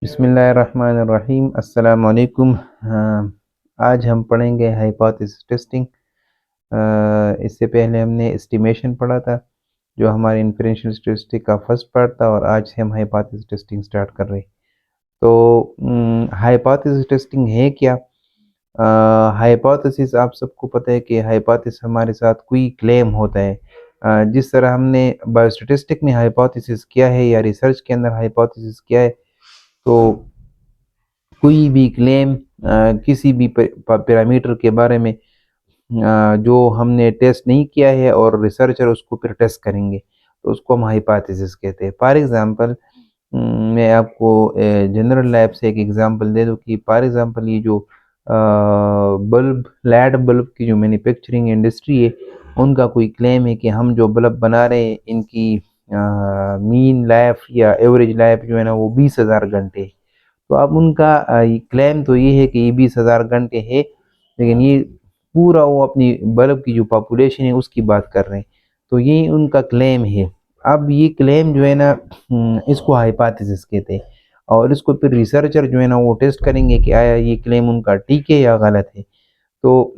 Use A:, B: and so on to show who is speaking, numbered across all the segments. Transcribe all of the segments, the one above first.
A: बिस्मिल्लाहिर्रहमानिर्रहीम। अस्सलाम वालेकुम। आज हम पढ़ेंगे हाइपोथेसिस टेस्टिंग। इससे पहले हमने एस्टिमेशन पढ़ा था जो हमारे इन्फरेंशियल स्टैटिस्टिक्स का फर्स्ट पार्ट था, और आज से हम हाइपोथेसिस टेस्टिंग स्टार्ट कर रहे हैं। तो हाइपोथेसिस टेस्टिंग है क्या? हाइपोथेसिस आप सबको पता है कि हाइपोथेसिस हमारे साथ कोई क्लेम होता है। जिस तरह हमने बायोस्टैटिस्टिक में हाइपोथेसिस किया है या रिसर्च के अंदर हाइपोथेसिस किया है, तो कोई भी क्लेम किसी भी पैरामीटर के बारे में जो हमने टेस्ट नहीं किया है और रिसर्चर उसको फिर टेस्ट करेंगे, तो उसको हम हाइपोथेसिस कहते हैं। फॉर एग्जांपल, मैं आपको जनरल लैब से एक एग्जांपल दे दूं कि फॉर एग्जांपल ये जो बल्ब लैड बल्ब की जो मैन्युफैक्चरिंग इंडस्ट्री है, उनका कोई क्लेम है कि हम जो बल्ब बना रहे हैं इनकी मीन लाइफ या एवरेज लाइफ जो है ना वो 20,000 घंटे है। तो अब उनका क्लेम तो ये है कि ये 20,000 घंटे है, लेकिन ये पूरा वो अपनी बल्ब की जो पॉपुलेशन है उसकी बात कर रहे हैं। तो ये उनका क्लेम है। अब ये क्लेम जो है ना, इसको हाइपोथेसिस कहते हैं, और इसको फिर रिसर्चर जो है ना वो टेस्ट करेंगे कि आया ये क्लेम उनका ठीक है या गलत है। तो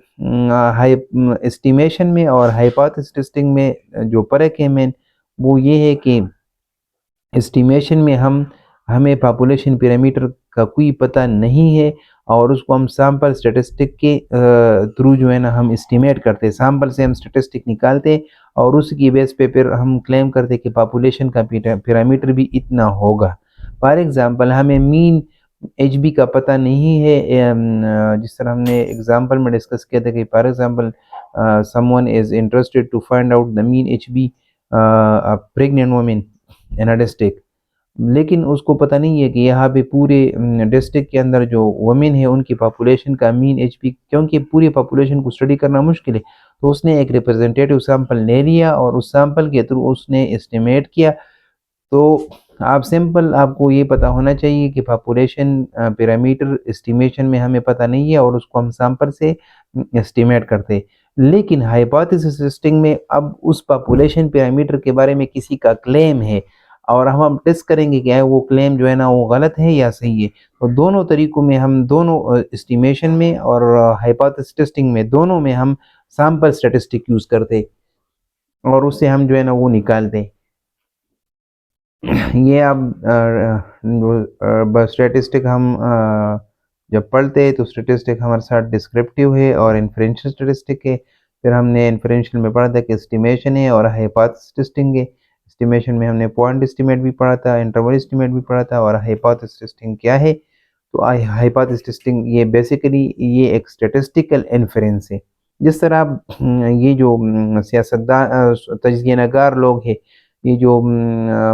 A: हाई एस्टिमेशन में और हाइपोथेसिस टेस्टिंग में जो फर्क है मेन, वो ये है कि एस्टिमेशन में हमें पॉपुलेशन पैरामीटर का कोई पता नहीं है, और उसको हम सैंपल स्टैटिस्टिक के थ्रू जो है ना हम एस्टिमेट करते हैं। सैंपल से हम स्टैटिस्टिक निकालते हैं और उसकी बेस पे फिर हम क्लेम करते हैं कि पॉपुलेशन का पैरामीटर भी इतना होगा। फॉर एग्जांपल, हमें मीन एचबी का पता नहीं है। जिस तरह हमने एग्जांपल में डिस्कस किया था कि for example someone is interested to find out the mean HB pregnant women in a district, लेकिन उसको पता नहीं है कि यहाँ पे पूरे डिस्ट्रिक्ट के अंदर जो वुमेन है उनकी पॉपुलेशन का मीन एचपी, क्योंकि पूरी पॉपुलेशन को स्टडी करना मुश्किल है, तो उसने एक रिप्रेजेंटेटिव सैंपल ले लिया और उस सैंपल के थ्रू उसने एस्टिमेट किया। तो आप सिंपल आपको ये पता होना चाहिए कि पॉपुलेशन पैरामीटर एस्टिमेशन में हमें पता नहीं है और उसको हम सैंपल से एस्टिमेट करते हैं। लेकिन हाइपोथेसिस टेस्टिंग में अब उस पॉपुलेशन पैरामीटर के बारे में किसी का क्लेम है, और हम टेस्ट करेंगे कि वो क्लेम जो है ना वो गलत है या सही है। तो दोनों तरीकों में हम दोनों एस्टिमेशन में और हाइपोथेसिस टेस्टिंग में दोनों में हम सैंपल स्टैटिस्टिक यूज करते हैं और उससे हम जो है ना वो निकालते हैं। ये अब स्टैटिस्टिक हम जब पढ़ते हैं तो स्टैटिस्टिक हमारे साथ डिस्क्रिप्टिव है और इन्फरेंशियल स्टैटिस्टिक है। फिर हमने इन्फरेंशियल में पढ़ा था कि एस्टिमेशन है और हाइपोथेसिस टेस्टिंग है। एस्टिमेशन में हमने पॉइंट एस्टिमेट भी पढ़ा था, इंटरवल एस्टिमेट भी पढ़ा था, और हाइपोथेसिस टेस्टिंग क्या है? तो हाइपोथेसिस टेस्टिंग ये बेसिकली ये एक स्टैटिस्टिकल इन्फरेंस है। जिस तरह आप ये जो सियासतदान तजज़िया-नगार लोग हैं, ये जो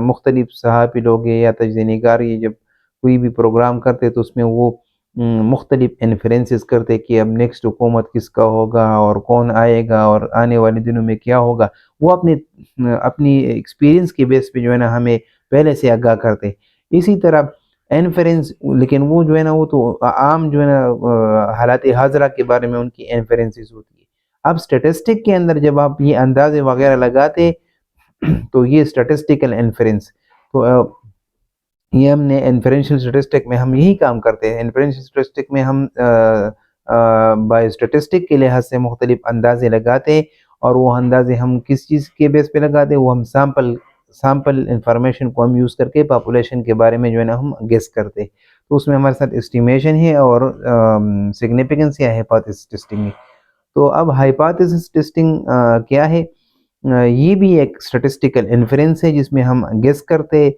A: मुख्तलिफ सहाफ़ी लोग हैं या तजज़िया-निगार, ये जब कोई भी प्रोग्राम करते तो उसमें वो मुख्तलिफ इन्फ्लुएंसेस करते कि अब नेक्स्ट हुकूमत किसका होगा और कौन आएगा और आने वाले दिनों में क्या होगा। वो अपने अपनी एक्सपीरियंस के बेस पे जो है ना हमें पहले से आगाह करते। इसी तरह इन्फ्लुएंस, लेकिन वो जो है ना वो तो आम जो है ना हालात हाज़िरा के बारे में उनकी इन्फ्लुएंसेस होती है। अब स्टैटिस्टिक के अंदर जब आप ये अंदाज़े वगैरह लगाते तो ये स्टैटिस्टिकल इन्फरेंस, तो ये हमने इन्फरेंशियल स्टैटिस्टिक में हम यही काम करते हैं। इन्फरेंशियल स्टैटिस्टिक में हम बाय स्टैटिस्टिक के लिहाज से मुख्तलिफ अंदाजे लगाते हैं, और वो अंदाजे हम किस चीज़ के बेस पे लगाते हैं, वो हम सैम्पल सैम्पल इंफॉर्मेशन को हम यूज़ करके पॉपुलेशन के बारे में जो है ना हम गेस करते हैं। तो उसमें हमारे साथ एस्टिमेशन है और सिग्निफिकेंस या हाइपोथेसिस टेस्टिंग है। तो अब हाइपोथेसिस टेस्टिंग क्या है? ये भी एक स्टैटिस्टिकल इन्फरेंस है जिसमें हम गेस करते।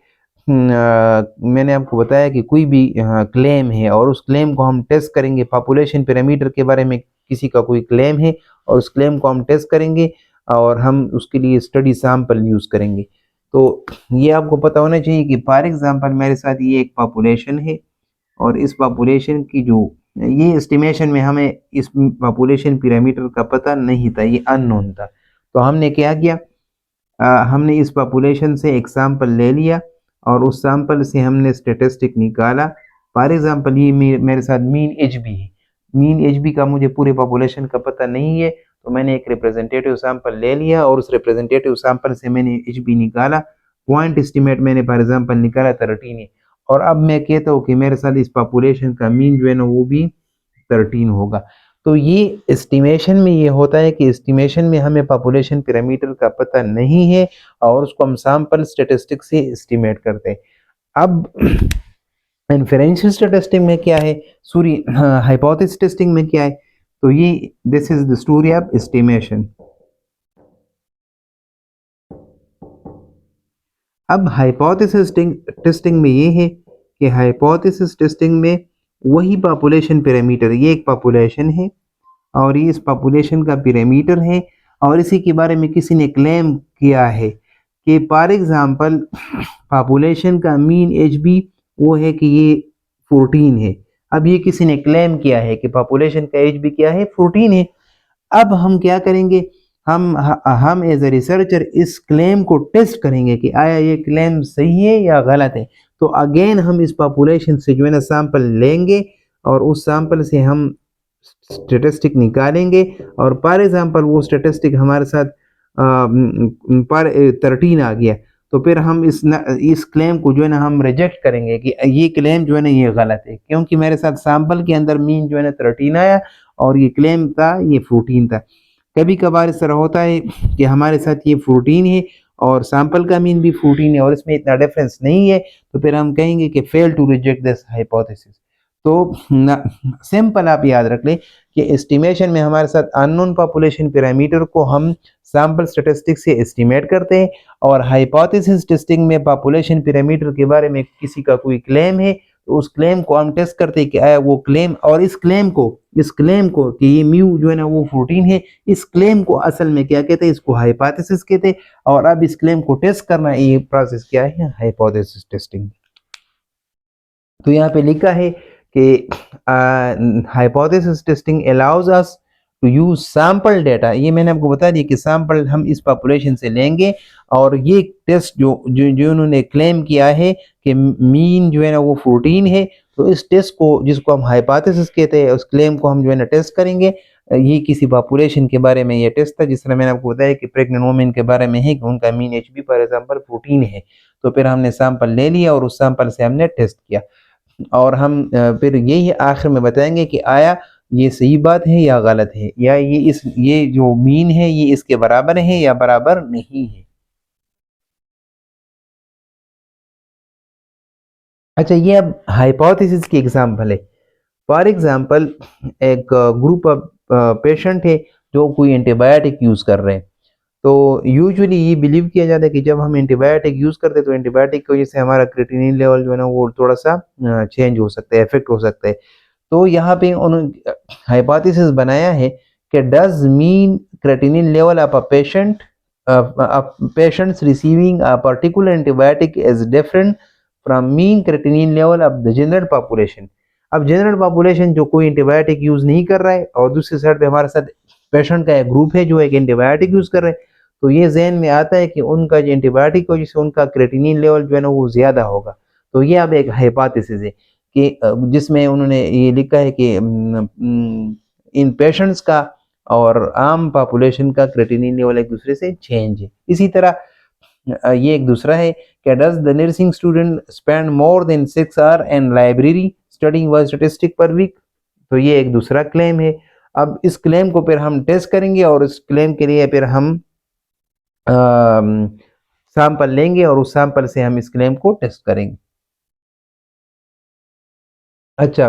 A: मैंने आपको बताया कि कोई भी क्लेम है और उस क्लेम को हम टेस्ट करेंगे। पॉपुलेशन पैरामीटर के बारे में किसी का कोई क्लेम है और उस क्लेम को हम टेस्ट करेंगे, और हम उसके लिए स्टडी सैंपल यूज़ करेंगे। तो ये आपको पता होना चाहिए कि फॉर एग्जांपल मेरे साथ ये एक पॉपुलेशन है, और इस पॉपुलेशन की जो ये एस्टिमेशन में हमें इस पॉपुलेशन पैरामीटर का पता नहीं था, ये अननोन था। तो हमने क्या किया, हमने इस पॉपुलेशन से एक सैंपल ले लिया और उस सैंपल से हमने स्टैटिस्टिक निकाला। फॉर एग्जांपल ये मेरे साथ मीन एचबी है। मीन एचबी का मुझे पूरे पॉपुलेशन का पता नहीं है, तो मैंने एक रिप्रेजेंटेटिव सैंपल ले लिया और उस रिप्रेजेंटेटिव सैंपल से मैंने एचबी निकाला। पॉइंट एस्टिमेट मैंने फॉर एग्जांपल निकाला 13 है, और अब मैं कहता हूँ कि मेरे साथ इस पॉपुलेशन का मीन जो है ना वो भी 13 होगा। तो ये एस्टिमेशन में ये होता है कि एस्टिमेशन में हमें पॉपुलेशन पैरामीटर का पता नहीं है और उसको हम सैंपल स्टैटिस्टिक्स से एस्टिमेट करते हैं। अब इन्फेरेंशियल स्टैटिस्टिक्स में क्या है, सॉरी हाइपोथेसिस टेस्टिंग में क्या है, तो ये this is the story of estimation. अब हाइपोथेसिस टेस्टिंग में ये है कि हाइपोथेसिस टेस्टिंग में वही पॉपुलेशन पैरामीटर, ये एक पॉपुलेशन है और ये इस पॉपुलेशन का पैरामीटर है और इसी के बारे में किसी ने क्लेम किया है कि फॉर एग्जांपल पॉपुलेशन का मीन एच बी वो है कि ये 14 है। अब ये किसी ने क्लेम किया है कि पॉपुलेशन का एच बी क्या है, 14 है। अब हम क्या करेंगे, हम एज ए रिसर्चर इस क्लेम को टेस्ट करेंगे कि आया ये क्लेम सही है या गलत है। तो अगेन हम इस पॉपुलेशन से जो है ना सैंपल लेंगे और उस सैंपल से हम स्टेटिस्टिक निकालेंगे और फॉर एग्जांपल वो स्टेटिस्टिक हमारे साथ पर 13 आ गया, तो फिर हम इस क्लेम को जो है ना हम रिजेक्ट करेंगे कि ये क्लेम जो है ना ये गलत है, क्योंकि मेरे साथ सैंपल के अंदर मीन जो है ना 13 आया और ये क्लेम था ये 14 था। कभी कभार इस तरह होता है कि हमारे साथ ये 14 है और सैंपल का मीन भी 14 है और इसमें इतना डिफरेंस नहीं है, तो फिर हम कहेंगे कि fail to reject this hypothesis. तो सिंपल आप याद रख लें कि एस्टिमेशन में हमारे साथ अननोन पॉपुलेशन पैरामीटर को हम सैंपल स्टैटिस्टिक्स से एस्टिमेट करते हैं और हाइपोथेसिस टेस्टिंग में पॉपुलेशन पैरामीटर के बारे में किसी का कोई क्लेम है तो उस क्लेम को हम टेस्ट करते हैं कि आया वो क्लेम, और इस क्लेम को कि ये म्यू जो है ना वो 14 है, इस क्लेम को असल में क्या कहते हैं, इसको हाइपोथेसिस कहते हैं। और अब इस क्लेम को टेस्ट करना ये प्रोसेस क्या है, हाइपोथेसिस टेस्टिंग। तो यहाँ पे लिखा है कि hypothesis testing allows us to use sample data. ये मैंने आपको बता दिया कि सैंपल हम इस पॉपुलेशन से लेंगे और ये टेस्ट जो उन्होंने क्लेम किया है कि मीन जो है ना वो 14 है, तो इस टेस्ट को जिसको हम हाइपोथेसिस कहते हैं उस क्लेम को हम जो है ना टेस्ट करेंगे। ये किसी पॉपुलेशन के बारे में ये टेस्ट था, जिस तरह मैंने आपको बताया कि प्रेग्नेंट वुमेन के बारे में है कि उनका mean H B for example 14 है। तो फिर हमने सैंपल ले लिया और उस सैंपल से हमने टेस्ट किया और हम फिर यही आखिर में बताएंगे कि आया ये सही बात है या गलत है, या ये जो मीन है ये इसके बराबर है या बराबर नहीं है। अच्छा, ये अब हाइपोथेसिस की एग्जांपल है। फॉर एग्जांपल एक ग्रुप ऑफ पेशेंट है जो कोई एंटीबायोटिक यूज कर रहे हैं। तो यूजुअली ये बिलीव किया जाता है कि जब हम एंटीबायोटिक यूज करते हैं तो एंटीबायोटिक की वजह से हमारा क्रिएटिनिन लेवल जो है ना वो थोड़ा सा चेंज हो सकता है, इफेक्ट हो सकता है। तो यहाँ पे उन्होंने हाइपोथेसिस बनाया है कि does mean creatinine level of a patients receiving a particular antibiotic is different from mean creatinine level of the general population. अब जनरल पॉपुलेशन जो कोई एंटीबायोटिक यूज नहीं कर रहा है और दूसरी साइड पे हमारे साथ पेशेंट का एक ग्रुप है जो एक एंटीबायोटिक यूज कर रहे हैं, तो ये जहन में आता है कि उनका जो एंटीबायोटिक की वजह से उनका क्रिएटिनिन लेवल जो है ना वो ज्यादा होगा। तो ये अब एक हाइपोथेसिस है कि जिसमें उन्होंने ये लिखा है कि इन पेशेंट्स का और आम पॉपुलेशन का क्रिएटिनिन लेवल एक दूसरे से चेंज है। इसी तरह ये एक दूसरा है कि does the nursing student spend more than 6 hour in library studying one statistic per week. तो ये एक दूसरा क्लेम है। अब इस क्लेम को फिर हम टेस्ट करेंगे और इस क्लेम के लिए फिर हम सैंपल लेंगे और उस सैंपल से हम इस क्लेम को टेस्ट करेंगे। अच्छा,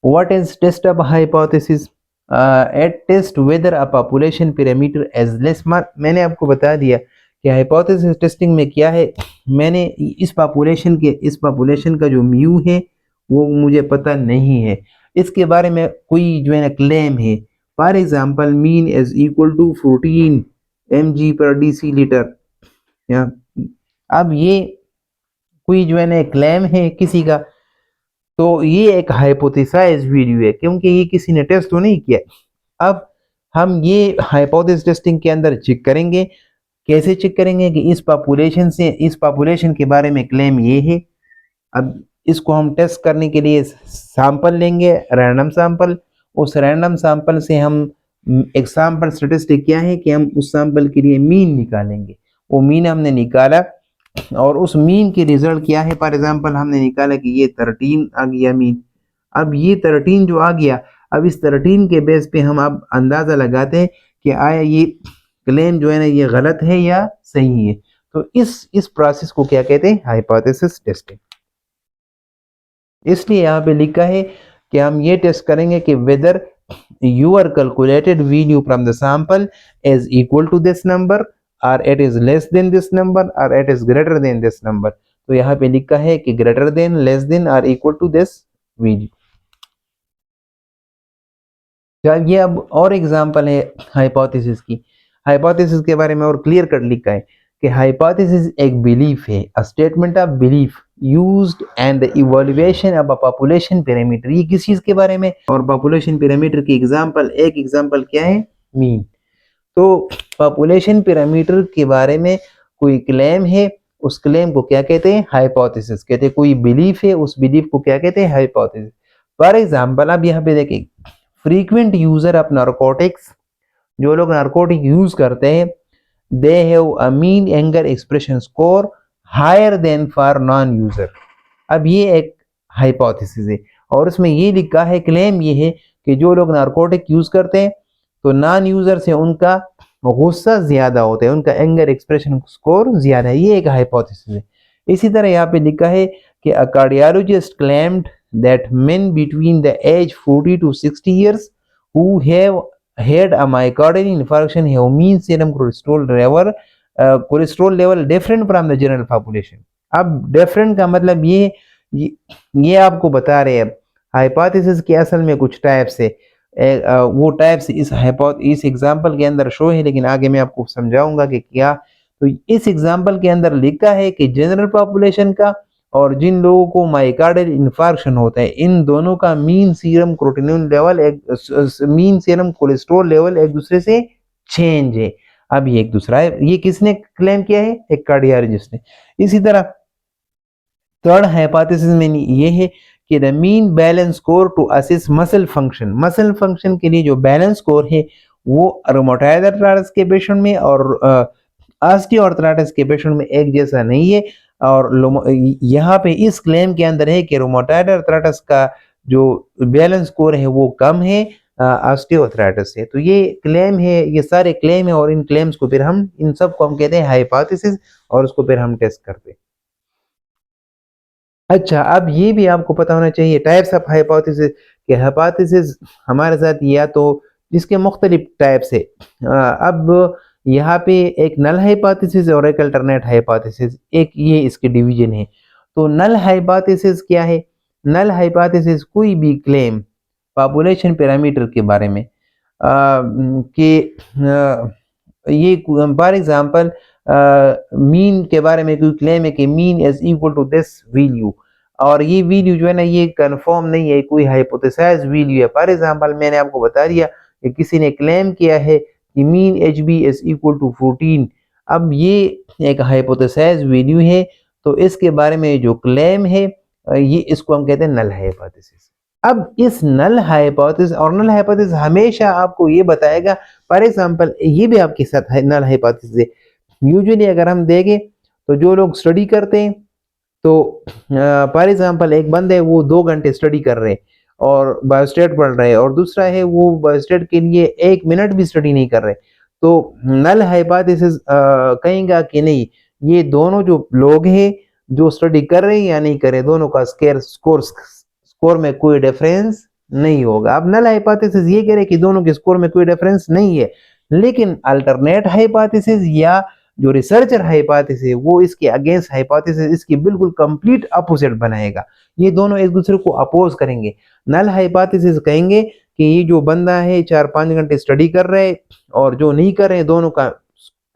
A: what is test of hypothesis? At test whether a population parameter as less mark. मैंने आपको बता दिया कि हाइपोथेसिस टेस्टिंग में क्या है। मैंने इस पॉपुलेशन का जो म्यू है वो मुझे पता नहीं है, इसके बारे में कोई जो है ना क्लेम है। For example mean is equal to 14 mg per DC litre. अब ये कोई जो है ना क्लेम है किसी का, तो ये एक हाइपोथेसाइज वीडियो है क्योंकि ये किसी ने टेस्ट तो नहीं किया। अब हम ये हाइपोथेसिस टेस्टिंग के अंदर चेक करेंगे। कैसे चेक करेंगे कि इस पॉपुलेशन के बारे में क्लेम ये है। अब इसको हम टेस्ट करने के लिए सैंपल लेंगे, रैंडम सैंपल। उस रैंडम सैंपल से हम एक सैंपल स्टैटिस्टिक क्या है कि हम उस सैंपल के लिए मीन निकालेंगे। वो मीन हमने निकाला और उस मीन की रिजल्ट क्या है। फॉर एग्जांपल हमने निकाला कि ये 13 आ गया मीन। अब ये 13 जो आ गया, अब इस 13 के बेस पे हम अब अंदाजा लगाते हैं कि आया ये क्लेम जो है ना ये गलत है या सही है। तो इस प्रोसेस को क्या कहते हैं, हाइपोथेसिस टेस्टिंग। इसलिए यहाँ पे लिखा है कि हम ये टेस्ट करेंगे कि weather your calculated value from the sample is equal to this number or it is less than this number or it is greater than this number। तो यहाँ पे लिखा है कि greater than, less than or equal to this value। ये अब और example है हाइपोथेसिस की। हाइपोथेसिस के बारे में और क्लियर कट लिखा है कि हाइपोथेसिस एक बिलीफ है, a statement of belief used and the evaluation of a population parameter. ये किस चीज के बारे में, और पॉपुलेशन पैरामीटर की एग्जांपल, एक एग्जांपल क्या है, मीन। तो पॉपुलेशन पैरामीटर के बारे में कोई क्लेम है, उस क्लेम को क्या कहते हैं, हाइपोथेसिस कहते हैं। कोई बिलीफ है, उस बिलीफ को क्या कहते हैं, हाइपोथेसिस। फॉर एग्जांपल आप यहाँ पे देखिए, फ्रीक्वेंट यूजर ऑफ नारकोटिक्स, जो लोग नारकोटिक यूज करते हैं, they have a mean anger expression score higher than for non user. अब ये एक हाइपोथेसिस है और उसमें ये लिखा है, क्लेम ये है कि जो लोग नारकोटिक यूज करते हैं तो नॉन यूजर से उनका गुस्सा ज्यादा होता है, उनका एंगर एक्सप्रेशन स्कोर ज्यादा है। ये एक हाइपोथेसिस है। इसी तरह यहाँ पे लिखा है कि अ cardiologist claimed that men between the age 40 to 60 years who have had a myocardial infarction have mean serum cholesterol level different from the general population। अब different का मतलब ये आपको बता रहे हैं हाइपोथेसिस के असल में कुछ टाइप्स है। वो टाइप्स इस एग्जांपल के अंदर शो है, लेकिन आगे मैं आपको समझाऊंगा कि क्या। तो इस एग्जांपल के अंदर लिखा है कि जनरल पॉपुलेशन का और जिन लोगों को माइकार्डियल इन्फार्क्शन होता है, इन दोनों का mean serum creatinine level mean serum cholesterol level एक दूसरे से चेंज है। अब ये एक दूसरा है, ये किसने क्लेम किया है, एक कार्डियोलॉजिस्ट ने। इसी तरह थर्ड हाइपोथेसिस में ये है कि the mean balance score to assess muscle function. Muscle function के लिए जो बैलेंस स्कोर है वो रूमेटॉइड आर्थराइटिस के पेशेंट में और ऑस्टियोआर्थराइटिस के पेशेंट में एक जैसा नहीं है। और यहाँ पे इस क्लेम के अंदर है कि रूमेटॉइड आर्थराइटिस का जो बैलेंस स्कोर है वो कम है ऑस्टियोआर्थराइटिस से। तो ये क्लेम है, ये सारे क्लेम है और इन क्लेम्स को फिर हम इन सब को हम कहते हैं हाइपोथेसिस और उसको फिर हम टेस्ट करते हैं। अच्छा, अब ये भी आपको पता होना चाहिए टाइप्स ऑफ हाइपोथेसिस, कि हाइपोथेसिस हमारे साथ या तो जिसके मुख्तलिफ टाइप्स है। अब यहाँ पे एक नल हाइपोथेसिस और एक अल्टरनेट हाइपोथेसिस, एक ये इसके डिवीजन है। तो नल हाइपोथेसिस क्या है, नल हाइपोथेसिस कोई भी क्लेम पॉपुलेशन पैरामीटर के बारे में कि ये फॉर एग्जांपल मीन के बारे में कोई क्लेम है कि mean is equal to this value, और ये वैल्यू जो है ना ये कंफर्म नहीं है, कोई हाइपोथेसाइज वैल्यू है। फॉर एग्जांपल मैंने आपको बता दिया कि किसी ने क्लेम किया है कि mean H B is equal to 14। अब ये एक हाइपोथेसाइज वैल्यू है, तो इसके बारे में जो क्लेम है ये इसको हम कहते हैं नल हाइपोथेसिस। अब इस नल हाइपोथेसिस, और नल हाइपोथेसिस हमेशा आपको ये बताएगा, फॉर एग्जांपल ये भी आपके साथ नल हाइपोथेसिस है। यूजुअली अगर हम देखें तो जो लोग स्टडी करते हैं, तो फॉर एग्जांपल एक बंदा है वो 2 घंटे स्टडी कर रहे हैं और बायोस्टेट पढ़ रहे हैं, और दूसरा है वो बायोस्टेट के लिए 1 मिनट भी स्टडी नहीं कर रहे। तो नल हाइपोथेसिस कहेगा कि नहीं, ये दोनों जो लोग हैं जो स्टडी कर रहे हैं या नहीं कर रहे, दोनों का स्कोर में कोई डिफरेंस नहीं होगा। अब नल हाइपोथेसिस ये कह रहे कि दोनों के स्कोर में कोई डिफरेंस नहीं है, लेकिन अल्टरनेट हाइपोथेसिस या जो रिसर्चर हाइपोथेसिस है वो इसके अगेंस्ट हाइपोथेसिस, इसकी बिल्कुल कंप्लीट अपोजिट बनाएगा। ये दोनों एक दूसरे को अपोज करेंगे। नल हाइपोथेसिस कहेंगे कि ये जो बंदा है 4-5 घंटे स्टडी कर रहे हैं और जो नहीं कर रहे हैं, दोनों का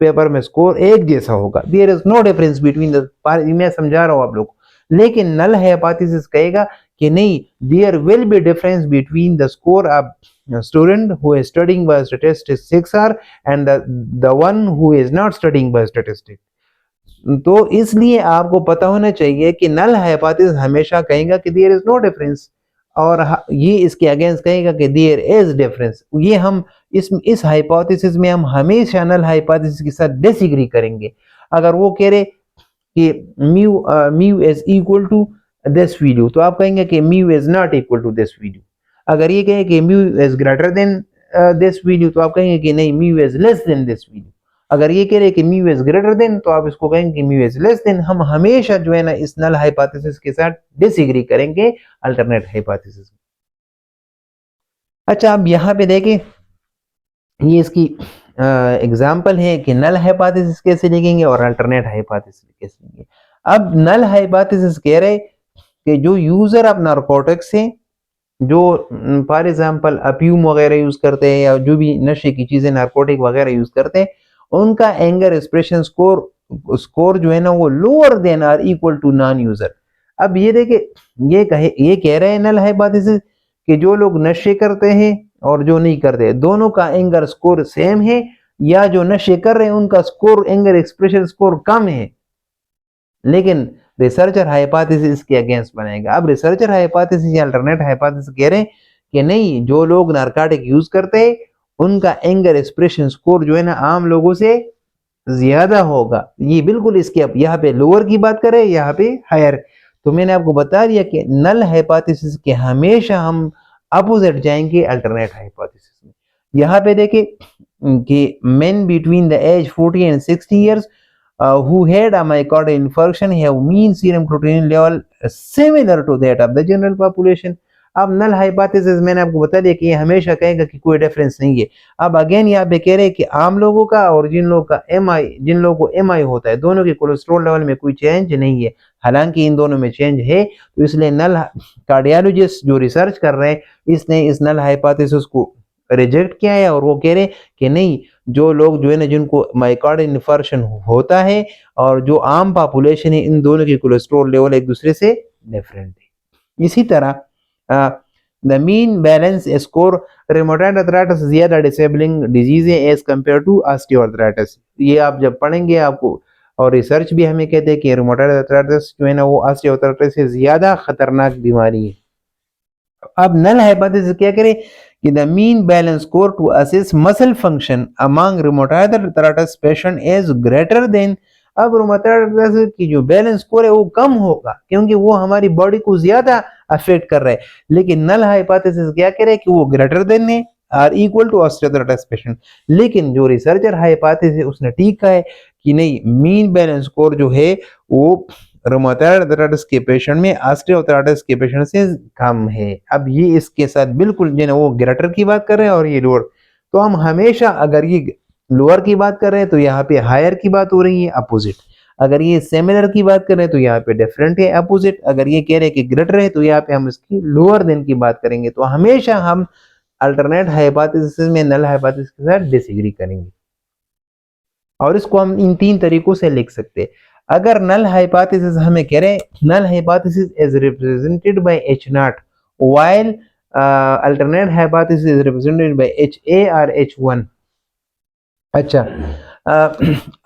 A: पेपर में स्कोर एक जैसा होगा, there is no difference between the, मैं समझा रहा हूँ आप लोग। लेकिन नल हाइपोथेसिस कहेगा कि नहीं, there will be difference between the score of student who is studying biostatistics 6 hour and the one who is not studying biostatistics। तो इसलिए आपको पता होना चाहिए कि नल हाइपोथेसिस हमेशा कहेगा कि देयर इज नो डिफरेंस, और ये इसके अगेंस्ट कहेगा कि देयर इज डिफरेंस। ये हम इस हाइपोथेसिस में हम हमेशा नल हाइपोथेसिस के साथ डिसएग्री करेंगे। अगर वो कह रहे कि mu is equal to this value, तो आप कहेंगे कि mu is not equal to this value. अगर ये कहे कि mu is greater than this value, तो आप कहेंगे कि नहीं, mu is less than this value. अगर ये कह रहे कि म्यू इज ग्रेटर देन, तो आप इसको कहेंगे कि म्यू इज लेस देन। हम हमेशा जो है ना इस नल हाइपोथेसिस के साथ डिसएग्री करेंगे अल्टरनेट हाइपोथेसिस में। अच्छा, अब यहाँ पे देखें, ये इसकी एग्जाम्पल है कि नल हाइपोथेसिस कैसे लिखेंगे और अल्टरनेट हाइपोथेसिस कैसे लिखेंगे। अब नल हाइपोथेसिस कह रहे कि जो यूजर ऑफ नारकोटिक्स है, जो फॉर एग्जांपल अफ्यूम वगैरह यूज करते हैं या जो भी नशे की चीजें नारकोटिक वगैरह यूज करते हैं, उनका एंगर एक्सप्रेशन स्कोर जो है ना वो lower than or equal to non user. अब ये देखे, ये कह रहे हैं नल हाइपोथेसिस कि जो लोग नशे करते हैं और जो नहीं करते दोनों का एंगर स्कोर सेम है, या जो नशे कर रहे हैं उनका स्कोर एंगर एक्सप्रेशन स्कोर कम है। लेकिन रिसर्चर हाइपोथेसिस के अगेंस्ट बनेगा। अब रिसर्चर हाइपोथेसिस या अल्टरनेट हाइपोथेसिस कह रहे हैं कि नहीं, जो लोग नारकोटिक यूज करते हैं उनका एंगर एक्सप्रेशन स्कोर जो है ना आम लोगों से ज्यादा होगा। ये बिल्कुल इसके, अब यहाँ पे लोअर की बात करें, यहाँ पे हायर। तो मैंने आपको बता दिया कि नल हाइपोथेसिस के हमेशा हम अपोजिट जाएंगे अल्टरनेट हाइपोथेसिस में। यहाँ पे देखें कि men between the age 40 and 60 years who had a myocardial infarction have mean serum creatinine level similar to that of the general population। अब नल हाइपोथेसिस मैंने आपको बता दिया कि ये हमेशा कहेगा कि कोई डिफरेंस नहीं है। अब अगेन यहाँ पे कह रहे हैं कि आम लोगों का और जिन लोगों को एम आई होता है, दोनों के कोलेस्ट्रॉल लेवल में कोई चेंज नहीं है। हालांकि इन दोनों में चेंज है, तो इसलिए नल कार्डियोलॉजिस्ट जो रिसर्च कर रहे हैं, इसने इस नल हाइपोथेसिस को रिजेक्ट किया है और वो कह रहे कि नहीं, जो लोग जो है ना जिनको मायोकार्डियल इन्फार्क्शन होता है और जो आम पॉपुलेशन है, इन दोनों की कोलेस्ट्रॉल लेवल एक दूसरे से डिफरेंट है। इसी तरह the mean balance score rheumatoid arthritis ज्यादा डिसेबलिंग डिजीज है एज कंपेयर टू ऑस्टियोआर्थराइटिस। ये आप जब पढ़ेंगे आपको, और रिसर्च भी हमें कहते हैं कि रिमोटॉइड आर्थराइटिस जो है ना वो ऑस्टियोआर्थराइटिस से ज्यादा खतरनाक बीमारी है। अब नल हाइपोथेसिस क्या करे कि the mean balance score to assess muscle function among rheumatoid arthritis patient is greater than. अब रूमेटॉइड आर्थराइटिस की जो बैलेंस स्कोर है वो कम होगा क्योंकि वो हमारी बॉडी को ज्यादा अफेक्ट कर रहा है। लेकिन नल हाइपोथेसिस क्या करे कि वो ग्रेटर देन है or equal to osteoarthritis patient. लेकिन जो रिसर्चर हाइपोथेसिस उसने ठीक कहा है कि नहीं, मीन बैलेंस स्कोर जो है वो रूमेटॉइड आर्थराइटिस के पेशेंट में ऑस्टियोआर्थराइटिस के पेशेंट से कम है। अब ये इसके साथ बिल्कुल जो है वो ग्रेटर की बात कर रहे हैं और ये लोअर। तो हम हमेशा अगर ये लोअर की बात कर रहे हैं तो यहाँ पे हायर की बात हो रही है, अपोजिट। अगर ये सिमिलर की बात कर रहे हैं तो यहाँ पे डिफरेंट है, अपोजिट। अगर ये कह रहे हैं कि ग्रेटर है तो यहाँ पे हम इसकी लोअर देन की बात करेंगे। तो हमेशा हम अल्टरनेट हाइपोथेसिस में नल हाइपोथेसिस के साथ डिसएग्री करेंगे। और इसको हम इन तीन तरीकों से लिख सकते हैं। अगर नल हाइपोथेसिस हमें कह रहे हैं, null hypothesis is represented by H not while alternate hypothesis is represented by HA और H1। अच्छा,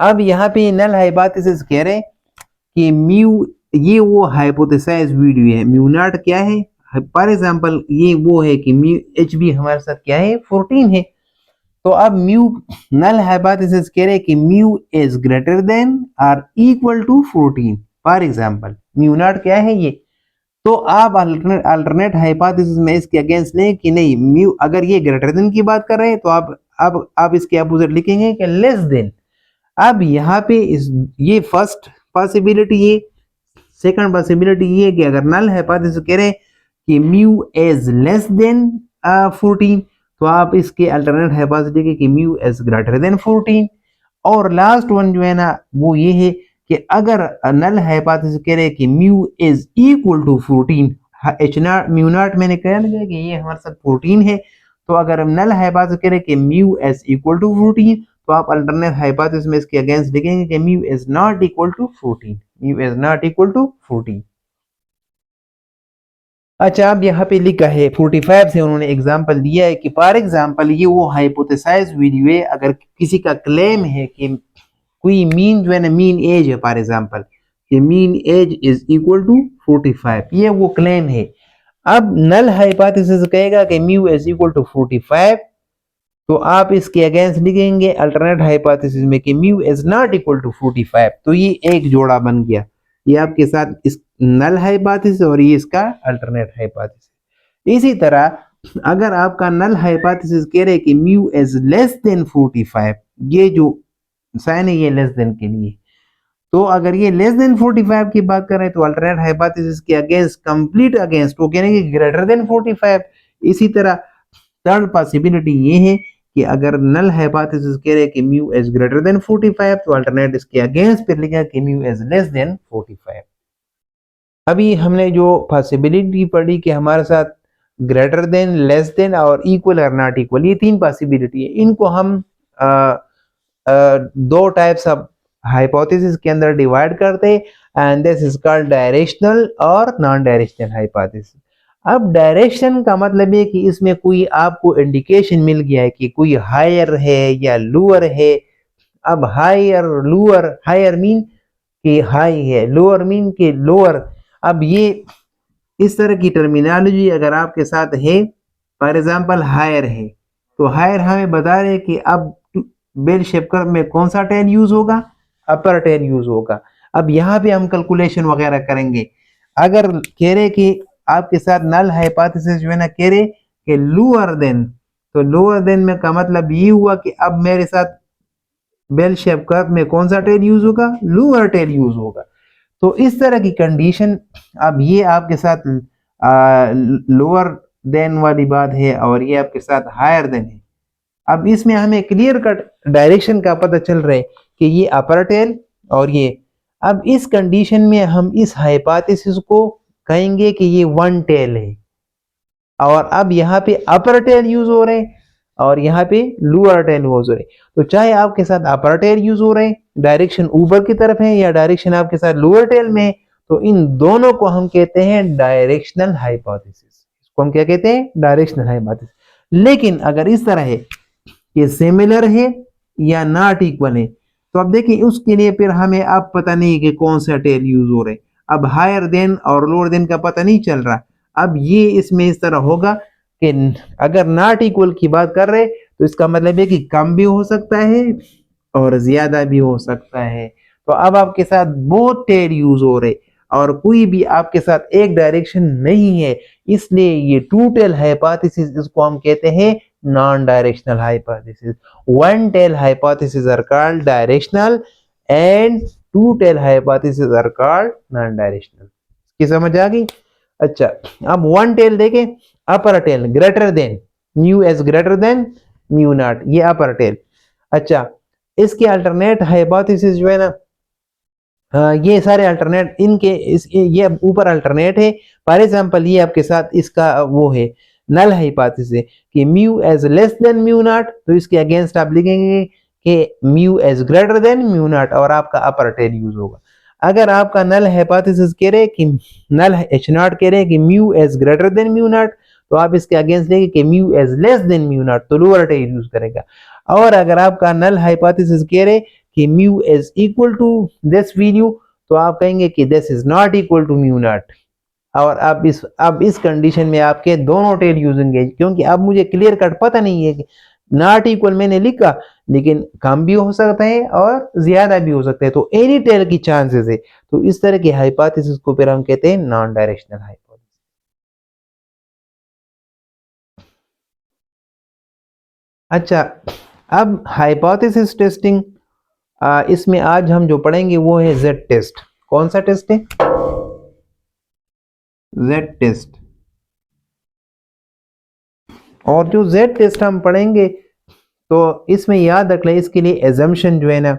A: अब यहाँ पे नल हाइपोथेसिस कह रहे हैं कि म्यू, ये वो हाइपोथेसाइज वीडियो है, म्यू नॉट क्या है, फॉर एग्जांपल ये वो है कि म्यू HB हमारे साथ क्या है, 14 है। तो अब म्यू, नल हाइपोथेसिस कह रहे हैं कि म्यू इज ग्रेटर देन और equal to 14। For example mu not क्या है ये। तो आप अल्टरनेट हाइपोथेसिस में इसके अगेंस्ट लें कि नहीं, म्यू अगर ये ग्रेटर देन की बात कर रहे हैं तो आप इसके अपोजिट लिखेंगे कि लेस देन। अब यहाँ पे ये फर्स्ट पॉसिबिलिटी है। सेकंड पॉसिबिलिटी ये है कि अगर नल हाइपोथेसिस कह रहे हैं कि म्यू इज लेस देन 14, तो आप इसके अल्टरनेट हाइपोथेसिस लिखें कि म्यू इज ग्रेटर देन 14। और लास्ट वन जो है ना वो ये है कि अगर नल हाइपोथेसिस कह रहे हैं कि mu is equal to 14, H not mu not मैंने कहा ना कि ये हमारे साथ 14 है, तो अगर नल हाइपोथेसिस कह रहे हैं कि म्यू इज इक्वल टू 14, तो आप अल्टरनेट हाइपोथेसिस में इसके अगेंस्ट लिखेंगे कि mu is not equal to 14, mu is not equal to 14। अच्छा, अब यहाँ पे लिखा है 45 से उन्होंने एग्जांपल दिया है कि फॉर एग्जांपल ये वो हाइपोथेसाइज वीडियो है। अगर किसी का क्लेम है कि कोई मीन जो है ना मीन एज है, फॉर एग्जांपल कि mean age is equal to 45, ये वो क्लेम है। अब नल हाइपोथेसिस कहेगा कि म्यू इज इक्वल टू 45 तो आप इसके अगेंस्ट लिखेंगे अल्टरनेट हाइपोथेसिस में कि mu is not equal to 45। तो ये एक जोड़ा बन गया, ये आपके साथ इस नल हाइपोथेसिस और ये इसका अल्टरनेट हाइपोथेसिस। इसी तरह अगर आपका नल हाइपोथेसिस कह रहे कि म्यू इज लेस देन 45, ये जो साइन है ये लेस देन के लिए, तो अगर ये लेस देन 45 की बात करें तो अल्टरनेट हाइपोथेसिस के अगेंस्ट, कंप्लीट अगेंस्ट वो कह रहे हैं कि ग्रेटर देन 45। इसी तरह थर्ड पॉसिबिलिटी ये है कि अगर नल हाइपोथेसिस कह रहे हैं कि म्यू इज ग्रेटर देन 45 तो अल्टरनेट इसके अगेंस्ट फिर लिखा कि म्यू इज लेस देन 45। अभी हमने जो पॉसिबिलिटी पढ़ी कि हमारे साथ ग्रेटर देन, लेस देन और इक्वल और नॉट इक्वल, ये तीन पॉसिबिलिटी है। इनको हम दो टाइप्स ऑफ हाइपोथेसिस के अंदर डिवाइड करते हैं and this is called directional और नॉन डायरेक्शनल हाइपोथेसिस। अब डायरेक्शन का मतलब है कि इसमें कोई आपको इंडिकेशन मिल गया है कि कोई हायर है या लोअर है। अब हायर लोअर, हायर मीन कि हाई है, लोअर मीन कि लोअर। अब ये इस तरह की टर्मिनोलॉजी अगर आपके साथ है, फॉर एग्जांपल हायर है, तो हायर हमें बता रहे हैं कि अब बेल शेप कर्व में कौन सा टेल यूज होगा, अपर टेल यूज होगा। अब यहाँ पे हम कैलकुलेशन वगैरह करेंगे। अगर कह रहे कि आपके साथ नल हाइपोथेसिस जो है ना कह रहे कि लोअर देन, तो लोअर देन में का मतलब ये हुआ कि अब मेरे साथ बेल शेप कर्व में कौन सा टेल यूज होगा, लोअर टेल यूज होगा। तो इस तरह की कंडीशन, अब ये आपके साथ लोअर देन वाली बात है और ये आपके साथ हायर देन है। अब इसमें हमें क्लियर कट डायरेक्शन का पता चल रहा है कि ये अपर टेल और ये। अब इस कंडीशन में हम इस हाइपोथेसिस को कहेंगे कि ये वन टेल है और अब यहाँ पे अपर टेल यूज हो रहे हैं और यहाँ पे लोअर टेल यूज हो रहे हैं। तो चाहे आपके साथ अपर टेल यूज हो रहे हैं, डायरेक्शन ऊपर की तरफ है, या डायरेक्शन आपके साथ लोअर टेल में है, तो इन दोनों को हम कहते हैं डायरेक्शनल हाइपोथेसिस। इसको हम क्या कहते हैं, डायरेक्शनल हाइपोथेसिस। लेकिन अगर इस तरह है कि सिमिलर है या नॉट इक्वल है, तो अब देखिए उसके लिए फिर हमें अब पता नहीं कि कौन सा टेल यूज हो रहे हैं। अब हायर देन और लोअर देन का पता नहीं चल रहा। अब ये इसमें इस तरह होगा कि अगर नॉट इक्वल की बात कर रहे तो इसका मतलब है कि कम भी हो सकता है और ज्यादा भी हो सकता है। तो अब आपके साथ बोथ टेल यूज हो रहे और कोई भी आपके साथ एक डायरेक्शन नहीं है, इसलिए ये टू टेल हाइपोथेसिस, इसको हम कहते हैं non directional hypothesis. One tail hypothesis are called directional and two tail hypothesis are called non directional. की समझ आ गई? अच्छा, अब वन टेल देखें, upper tail greater than, mu as greater than mu naught, ये अपर टेल। अच्छा, इसके अल्टरनेट हाइपोथेसिस जो है ना, ये सारे अल्टरनेट इनके ये ऊपर अल्टरनेट है। फॉर एग्जांपल ये आपके साथ इसका वो है नल हाइपोथेसिस है कि mu as less than mu not, तो इसके अगेंस्ट आप लिखेंगे कि mu as greater than mu not और आपका अपर टेल यूज होगा। अगर आपका नल हाइपोथेसिस कह रहे कि नल एच नॉट कह रहे कि mu as greater than mu not, तो आप इसके अगेंस्ट लेंगे कि mu as less than mu not, तो लोअर टेल यूज करेगा। और अगर आपका नल हाइपोथेसिस कह रहे कि mu is equal to this value, तो आप कहेंगे कि this is not equal to mu not. और अब इस कंडीशन में आपके दोनों टेल यूज होंगे, क्योंकि अब मुझे क्लियर कट पता नहीं है कि नॉट इक्वल मैंने लिखा, लेकिन कम भी हो सकता है और ज्यादा भी हो सकता है, तो एनी टेल की चांसेस है। तो इस तरह की हाइपोथेसिस को फिर हम कहते हैं नॉन डायरेक्शनल हाइपोथेसिस। अच्छा, अब हाइपोथेसिस टेस्टिंग, इसमें आज हम जो पढ़ेंगे वो है जेड टेस्ट। कौन सा टेस्ट है? Z test. और जो जेड टेस्ट हम पढ़ेंगे तो इसमें याद रख लें, इसके लिए एजम्पशन जो है ना,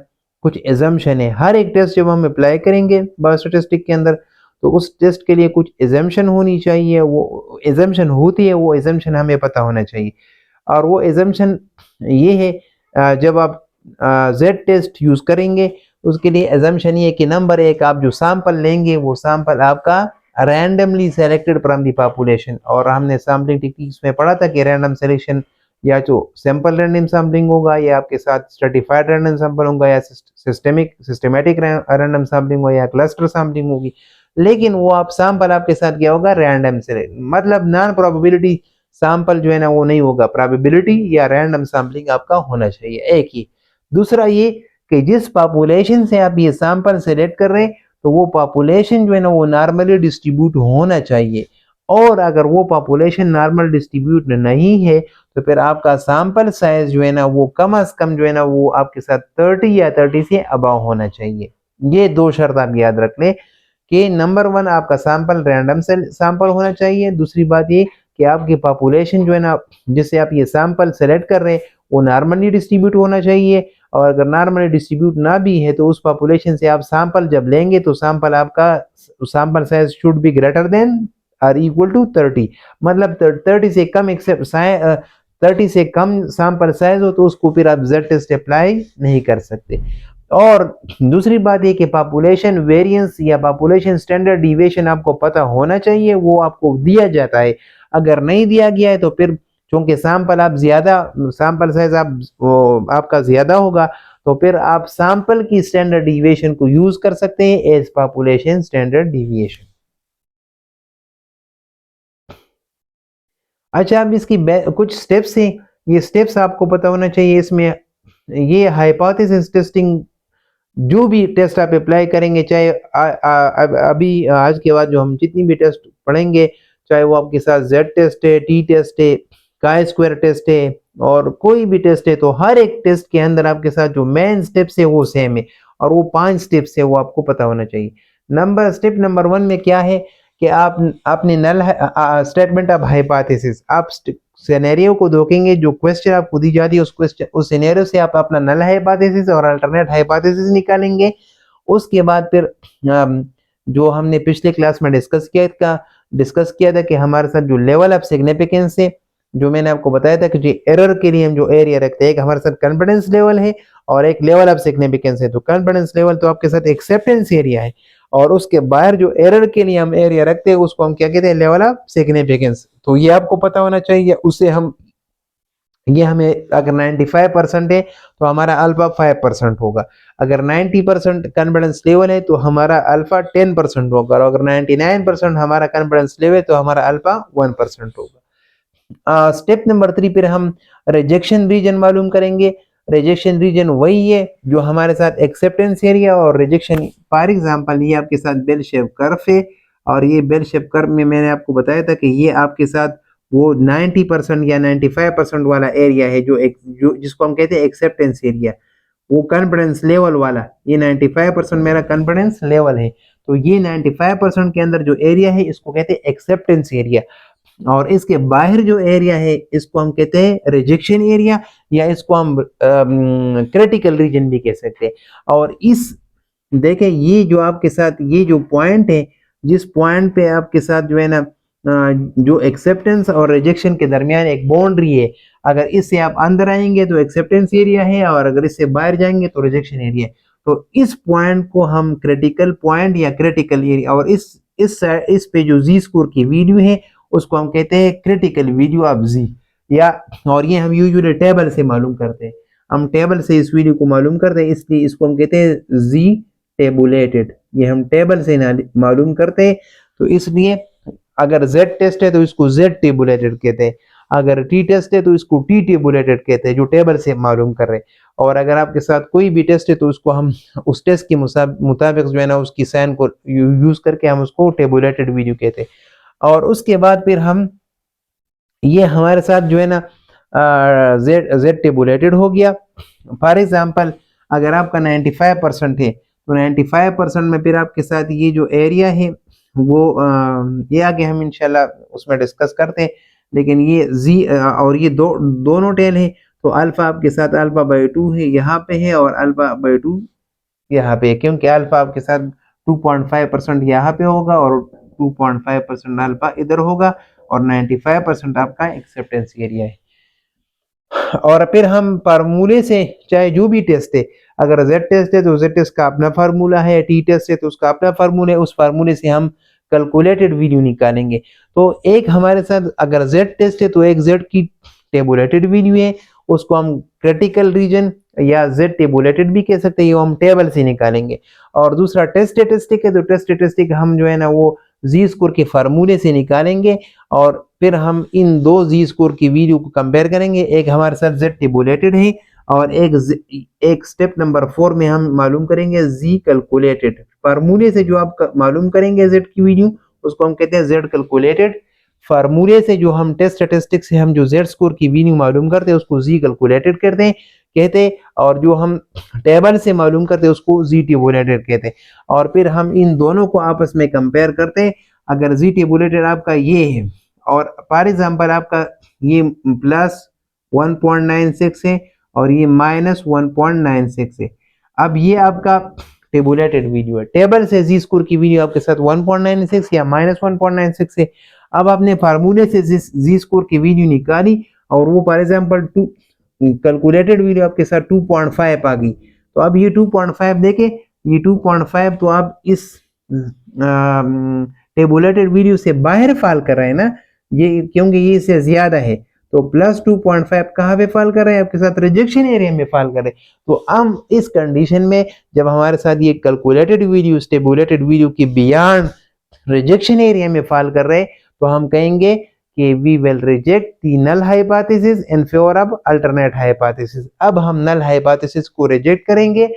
A: कुछ एजम्पशन है। हर एक टेस्ट जब हम अप्लाई करेंगे बायोस्टैटिस्टिक के अंदर, तो उस टेस्ट के लिए कुछ एजम्पशन होनी चाहिए। वो एजम्पशन होती है, वो एजम्पशन हमें पता होना चाहिए। और वो एजम्पशन ये है, जब आप जेड टेस्ट यूज करेंगे उसके लिए एजम्पशन ये कि नंबर एक, आप जो सैंपल लेंगे वो सैंपल आपका randomly selected from the population. और हमने सैम्पलिंग टेक्निक्स में पढ़ा था कि रैंडम सिलेक्शन या जो सैंपल रैंडम सैम्पलिंग होगा, या आपके साथ स्ट्रेटिफाइड रैंडम सैंपल होगा, या सिस्टेमेटिक रैंडम सैम्पलिंग होगा, या क्लस्टर सैम्पलिंग होगी। लेकिन वो आप सैंपल आपके साथ क्या होगा, रैंडम से, मतलब नॉन प्रोबेबिलिटी सैंपल जो है ना वो नहीं होगा, प्रोबेबिलिटी या रैंडम सैम्पलिंग आपका होना चाहिए, एक ही। दूसरा ये कि जिस पॉपुलेशन से आप ये सैंपल सेलेक्ट कर रहे हैं तो वो पॉपुलेशन जो है ना वो नॉर्मली डिस्ट्रीब्यूट होना चाहिए, और अगर वो पॉपुलेशन नॉर्मल डिस्ट्रीब्यूट नहीं है तो फिर आपका सैंपल साइज जो है ना वो कम से कम जो है ना वो आपके साथ 30 या 30 से अबव होना चाहिए। ये दो शर्त आप याद रख लें कि नंबर 1 आपका सैंपल रैंडम सैंपल होना चाहिए, दूसरी बात ये कि आपकी पॉपुलेशन जो है ना जिससे आप ये सैंपल सेलेक्ट कर रहे हैं वो नॉर्मली डिस्ट्रीब्यूट होना चाहिए, और अगर नॉर्मली डिस्ट्रीब्यूट ना भी है तो उस पॉपुलेशन से आप सैंपल जब लेंगे तो सैंपल आपका sample size should be greater than or equal to 30, मतलब 30 से कम एक्सेप्ट 30 से कम सैंपल साइज हो तो उसको फिर आप जेड टेस्ट अप्लाई नहीं कर सकते। और दूसरी बात ये कि पॉपुलेशन वेरिएंस या पॉपुलेशन स्टैंडर्ड डिविएशन आपको पता होना चाहिए, वो आपको दिया जाता है। अगर नहीं दिया गया है तो फिर चूंकि सैंपल साइज आपका ज्यादा होगा तो फिर आप सैंपल की स्टैंडर्ड डिविएशन को यूज कर सकते हैं एज पॉपुलेशन स्टैंडर्ड डिविएशन। अच्छा, अब इसकी कुछ स्टेप्स हैं, ये स्टेप्स आपको पता होना चाहिए। इसमें ये हाइपोथेसिस टेस्टिंग जो भी टेस्ट आप अप्लाई करेंगे, चाहे अभी आज के बाद जो हम जितनी भी टेस्ट पढ़ेंगे, चाहे वो आपके साथ जेड टेस्ट है, टी टेस्ट है, काय स्क्वायर टेस्ट है और कोई भी टेस्ट है, तो हर एक टेस्ट के अंदर आपके साथ जो मेन स्टेप्स है वो सेम है, और वो 5 स्टेप्स है वो आपको पता होना चाहिए। स्टेप नंबर 1 में क्या है कि आप आपने नल स्टेटमेंट ऑफ हाइपोथेसिस, आप सिनेरियो को देखेंगे, जो क्वेश्चन आपको दी जाती है उस सिनेरियो से आप अपना नल हाइपोथेसिस और अल्टरनेट हाइपोथेसिस निकालेंगे। उसके बाद फिर जो हमने पिछले क्लास में डिस्कस किया था कि हमारे साथ जो लेवल ऑफ सिग्निफिकेंस है, जो मैंने आपको बताया था कि जो एरर के लिए हम जो एरिया रखते हैं, एक हमारे साथ कॉन्फिडेंस लेवल है और एक लेवल ऑफ सिग्निफिकेंस है। तो कॉन्फिडेंस लेवल तो आपके साथ एक्सेप्टेंस एरिया है, और उसके बाहर जो एरर के लिए हम एरिया रखते हैं उसको हम क्या कहते हैं, लेवल ऑफ सिग्निफिकेंस। तो ये आपको पता होना चाहिए। उससे हम ये हमें अगर 95% है तो हमारा अल्फा 5% होगा, अगर 90% कॉन्फिडेंस लेवल है तो हमारा अल्फा 10% होगा, और अगर 99% हमारा कॉन्फिडेंस लेवल तो हमारा अल्फा 1% होगा। स्टेप नंबर 3 पर हम रिजेक्शन रीजन मालूम करेंगे। रिजेक्शन रीजन वही है जो हमारे साथ एक्सेप्टेंस एरिया और रिजेक्शन। फॉर एग्जांपल ये आपके साथ बेल शेप कर्व है, और ये बेल शेप कर्व में मैंने आपको बताया था कि ये आपके साथ वो 90% या 95% वाला एरिया है, जो जिसको हम कहते हैं एक्सेप्टेंस एरिया, वो कॉन्फिडेंस लेवल वाला। ये 95% मेरा कॉन्फिडेंस लेवल है, तो ये 95% के अंदर जो एरिया है इसको कहते हैं एक्सेप्टेंस एरिया, और इसके बाहर जो एरिया है इसको हम कहते हैं रिजेक्शन एरिया, या इसको हम क्रिटिकल रीजन भी कह सकते हैं। और इस देखें, ये जो आपके साथ ये जो पॉइंट है, जिस पॉइंट पे आपके साथ जो है ना जो एक्सेप्टेंस और रिजेक्शन के दरमियान एक बाउंड्री है, अगर इससे आप अंदर आएंगे तो एक्सेप्टेंस एरिया है, और अगर इससे बाहर जाएंगे तो रिजेक्शन एरिया है। तो इस पॉइंट को हम क्रिटिकल पॉइंट या क्रिटिकल एरिया, और इस पे जो जी स्कोर की वैल्यू है उसको हम कहते हैं क्रिटिकल वैल्यू ऑफ जी, या और ये हम यूजुअली टेबल से मालूम करते हैं। हम टेबल से इस वैल्यू को मालूम करते हैं, इसलिए इसको हम कहते हैं जी टेबुलेटेड। ये हम टेबल से मालूम करते हैं, तो इसलिए अगर Z टेस्ट है तो इसको Z टेबुलेटेड कहते हैं, अगर T टेस्ट है तो इसको T टेबुलेटेड कहते हैं, जो टेबल से मालूम कर रहे हैं। और अगर आपके साथ कोई भी टेस्ट है तो उसको हम उस टेस्ट के मुताबिक जो है ना उसकी साइन को यूज करके हम उसको टेबुलेटेड वीडियो कहते हैं। और उसके बाद फिर हम ये हमारे साथ जो है ना Z टेबुलेटेड हो गया। फॉर एग्जाम्पल अगर आपका 95% है तो 95% में फिर आपके साथ ये जो एरिया है वो ये आगे हम इंशाल्लाह उसमें डिस्कस करते हैं, लेकिन ये जी और ये दोनों टेल है, तो अल्फा आपके साथ अल्फा बाई 2 है यहाँ पे है, और अल्फा बाई 2 यहाँ पे है, क्योंकि अल्फा आपके साथ 2.5% यहाँ पे होगा और 2.5% अल्फा इधर होगा, और 95% आपका एक्सेप्टेंस एरिया है। और फिर हम फार्मूले से, चाहे जो भी टेस्ट है, अगर Z टेस्ट है तो Z टेस्ट का अपना फार्मूला है, T टेस्ट है तो उसका अपना फार्मूला है, उस फार्मूले से हम कैलकुलेटेड वैल्यू निकालेंगे। तो एक हमारे साथ अगर Z टेस्ट है तो एक Z की टेबुलेटेड वैल्यू है, उसको हम क्रिटिकल रीजन या Z टेबुलेटेड भी कह सकते हैं, हम टेबल से निकालेंगे। और दूसरा टेस्ट स्टैटिस्टिक है, तो टेस्ट स्टैटिस्टिक हम जो है ना वो जी स्कोर के फार्मूले से निकालेंगे और फिर हम इन दो जी स्कोर की वैल्यू को कंपेयर करेंगे। एक हमारे साथ z टेबुलेटेड है और एक स्टेप नंबर 4 में हम मालूम करेंगे z कैलकुलेटेड। फार्मूले से जो आप मालूम करेंगे z की वैल्यू उसको हम कहते हैं z कैलकुलेटेड। फार्मूले से जो हम टेस्ट स्टैटिस्टिक्स से हम जो z स्कोर की वैल्यू मालूम करते हैं उसको z कैलकुलेटेड कहते हैं और जो हम टेबल से मालूम करते हैं उसको z टेबुलेटेड कहते हैं। और फिर हम इन दोनों को आपस में कंपेयर करते हैं। अगर z टेबुलेटेड आपका ये है और फॉर एग्जांपल आपका ये प्लस 1.96 है और ये माइनस 1.96 है। अब ये आपका टेबुलेटेड वीडियो है। टेबल से जी स्कोर की वीडियो आपके साथ 1.96 या माइनस 1.96 है। अब आपने फार्मूले से जी स्कोर की वीडियो निकाली और वो फॉर एग्जांपल कैलकुलेटेड वीडियो आपके साथ 2.5 आ गई। तो अब ये 2.5 देखे, ये 2.5 तो आप इस टेबुलेटेड वीडियो से बाहर फॉल कर रहे हैं ना, ये क्योंकि ये इससे ज्यादा है। तो प्लस 2.5 कहाँ पे फॉल कर रहे हैं? आपके साथ रिजेक्शन एरिया में फॉल कर रहे हैं। तो हम इस कंडीशन में जब हमारे साथ ये कैलकुलेटेड वीडियो टेबुलेटेड वीडियो की बियॉन्ड रिजेक्शन एरिया में फॉल कर रहे हैं तो हम कहेंगे कि we will reject the null hypothesis in favour of alternate hypothesis. अब हम नल हाइपोथेसिस को रिजेक्ट करेंगे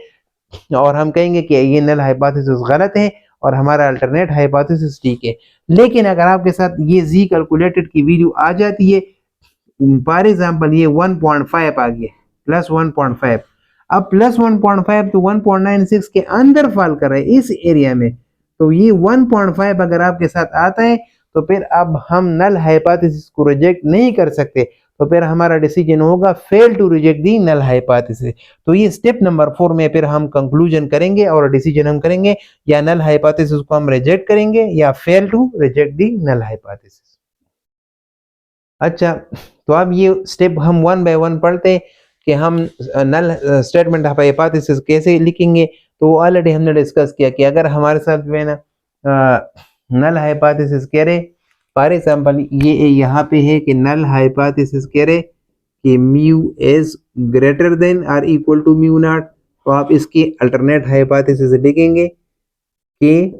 A: और हम कहेंगे कि ये नल हाइपोथेसिस गलत है और हमारा अल्टरनेट हाइपोथेसिस ठीक है। लेकिन अगर आपके साथ ये जी कैलकुलेटेड की वैल्यू आ जाती है, फॉर एग्जांपल ये 1.5 आ गया प्लस 1.5, अब प्लस 1.5 तो 1.96 के अंदर फॉल कर रहा है इस एरिया में। तो ये 1.5 अगर आपके साथ आता है तो फिर अब हम नल हाइपोथेसिस को रिजेक्ट नहीं कर सकते, तो फिर हमारा डिसीजन होगा fail to reject the null hypothesis. तो ये स्टेप नंबर 4 में फिर हम कंक्लूजन करेंगे और डिसीजन हम करेंगे या नल हाइपोथेसिस को हम रिजेक्ट करेंगे या fail to reject the null hypothesis. अच्छा, तो अब ये स्टेप हम वन बाय वन पढ़ते हैं कि हम नल स्टेटमेंट ऑफ हाइपोथेसिस कैसे लिखेंगे। तो ऑलरेडी हमने डिस्कस किया कि अगर हमारे साथ जो है ना नल हाइपोथेसिस कह रहे, फॉर एग्जांपल ये यहाँ पे है कि नल हाइपोथेसिस कह रहे कि म्यू इज ग्रेटर देन और इक्वल टू म्यू नॉट, तो आप इसकी अल्टरनेट हाइपोथेसिस लिखेंगे कि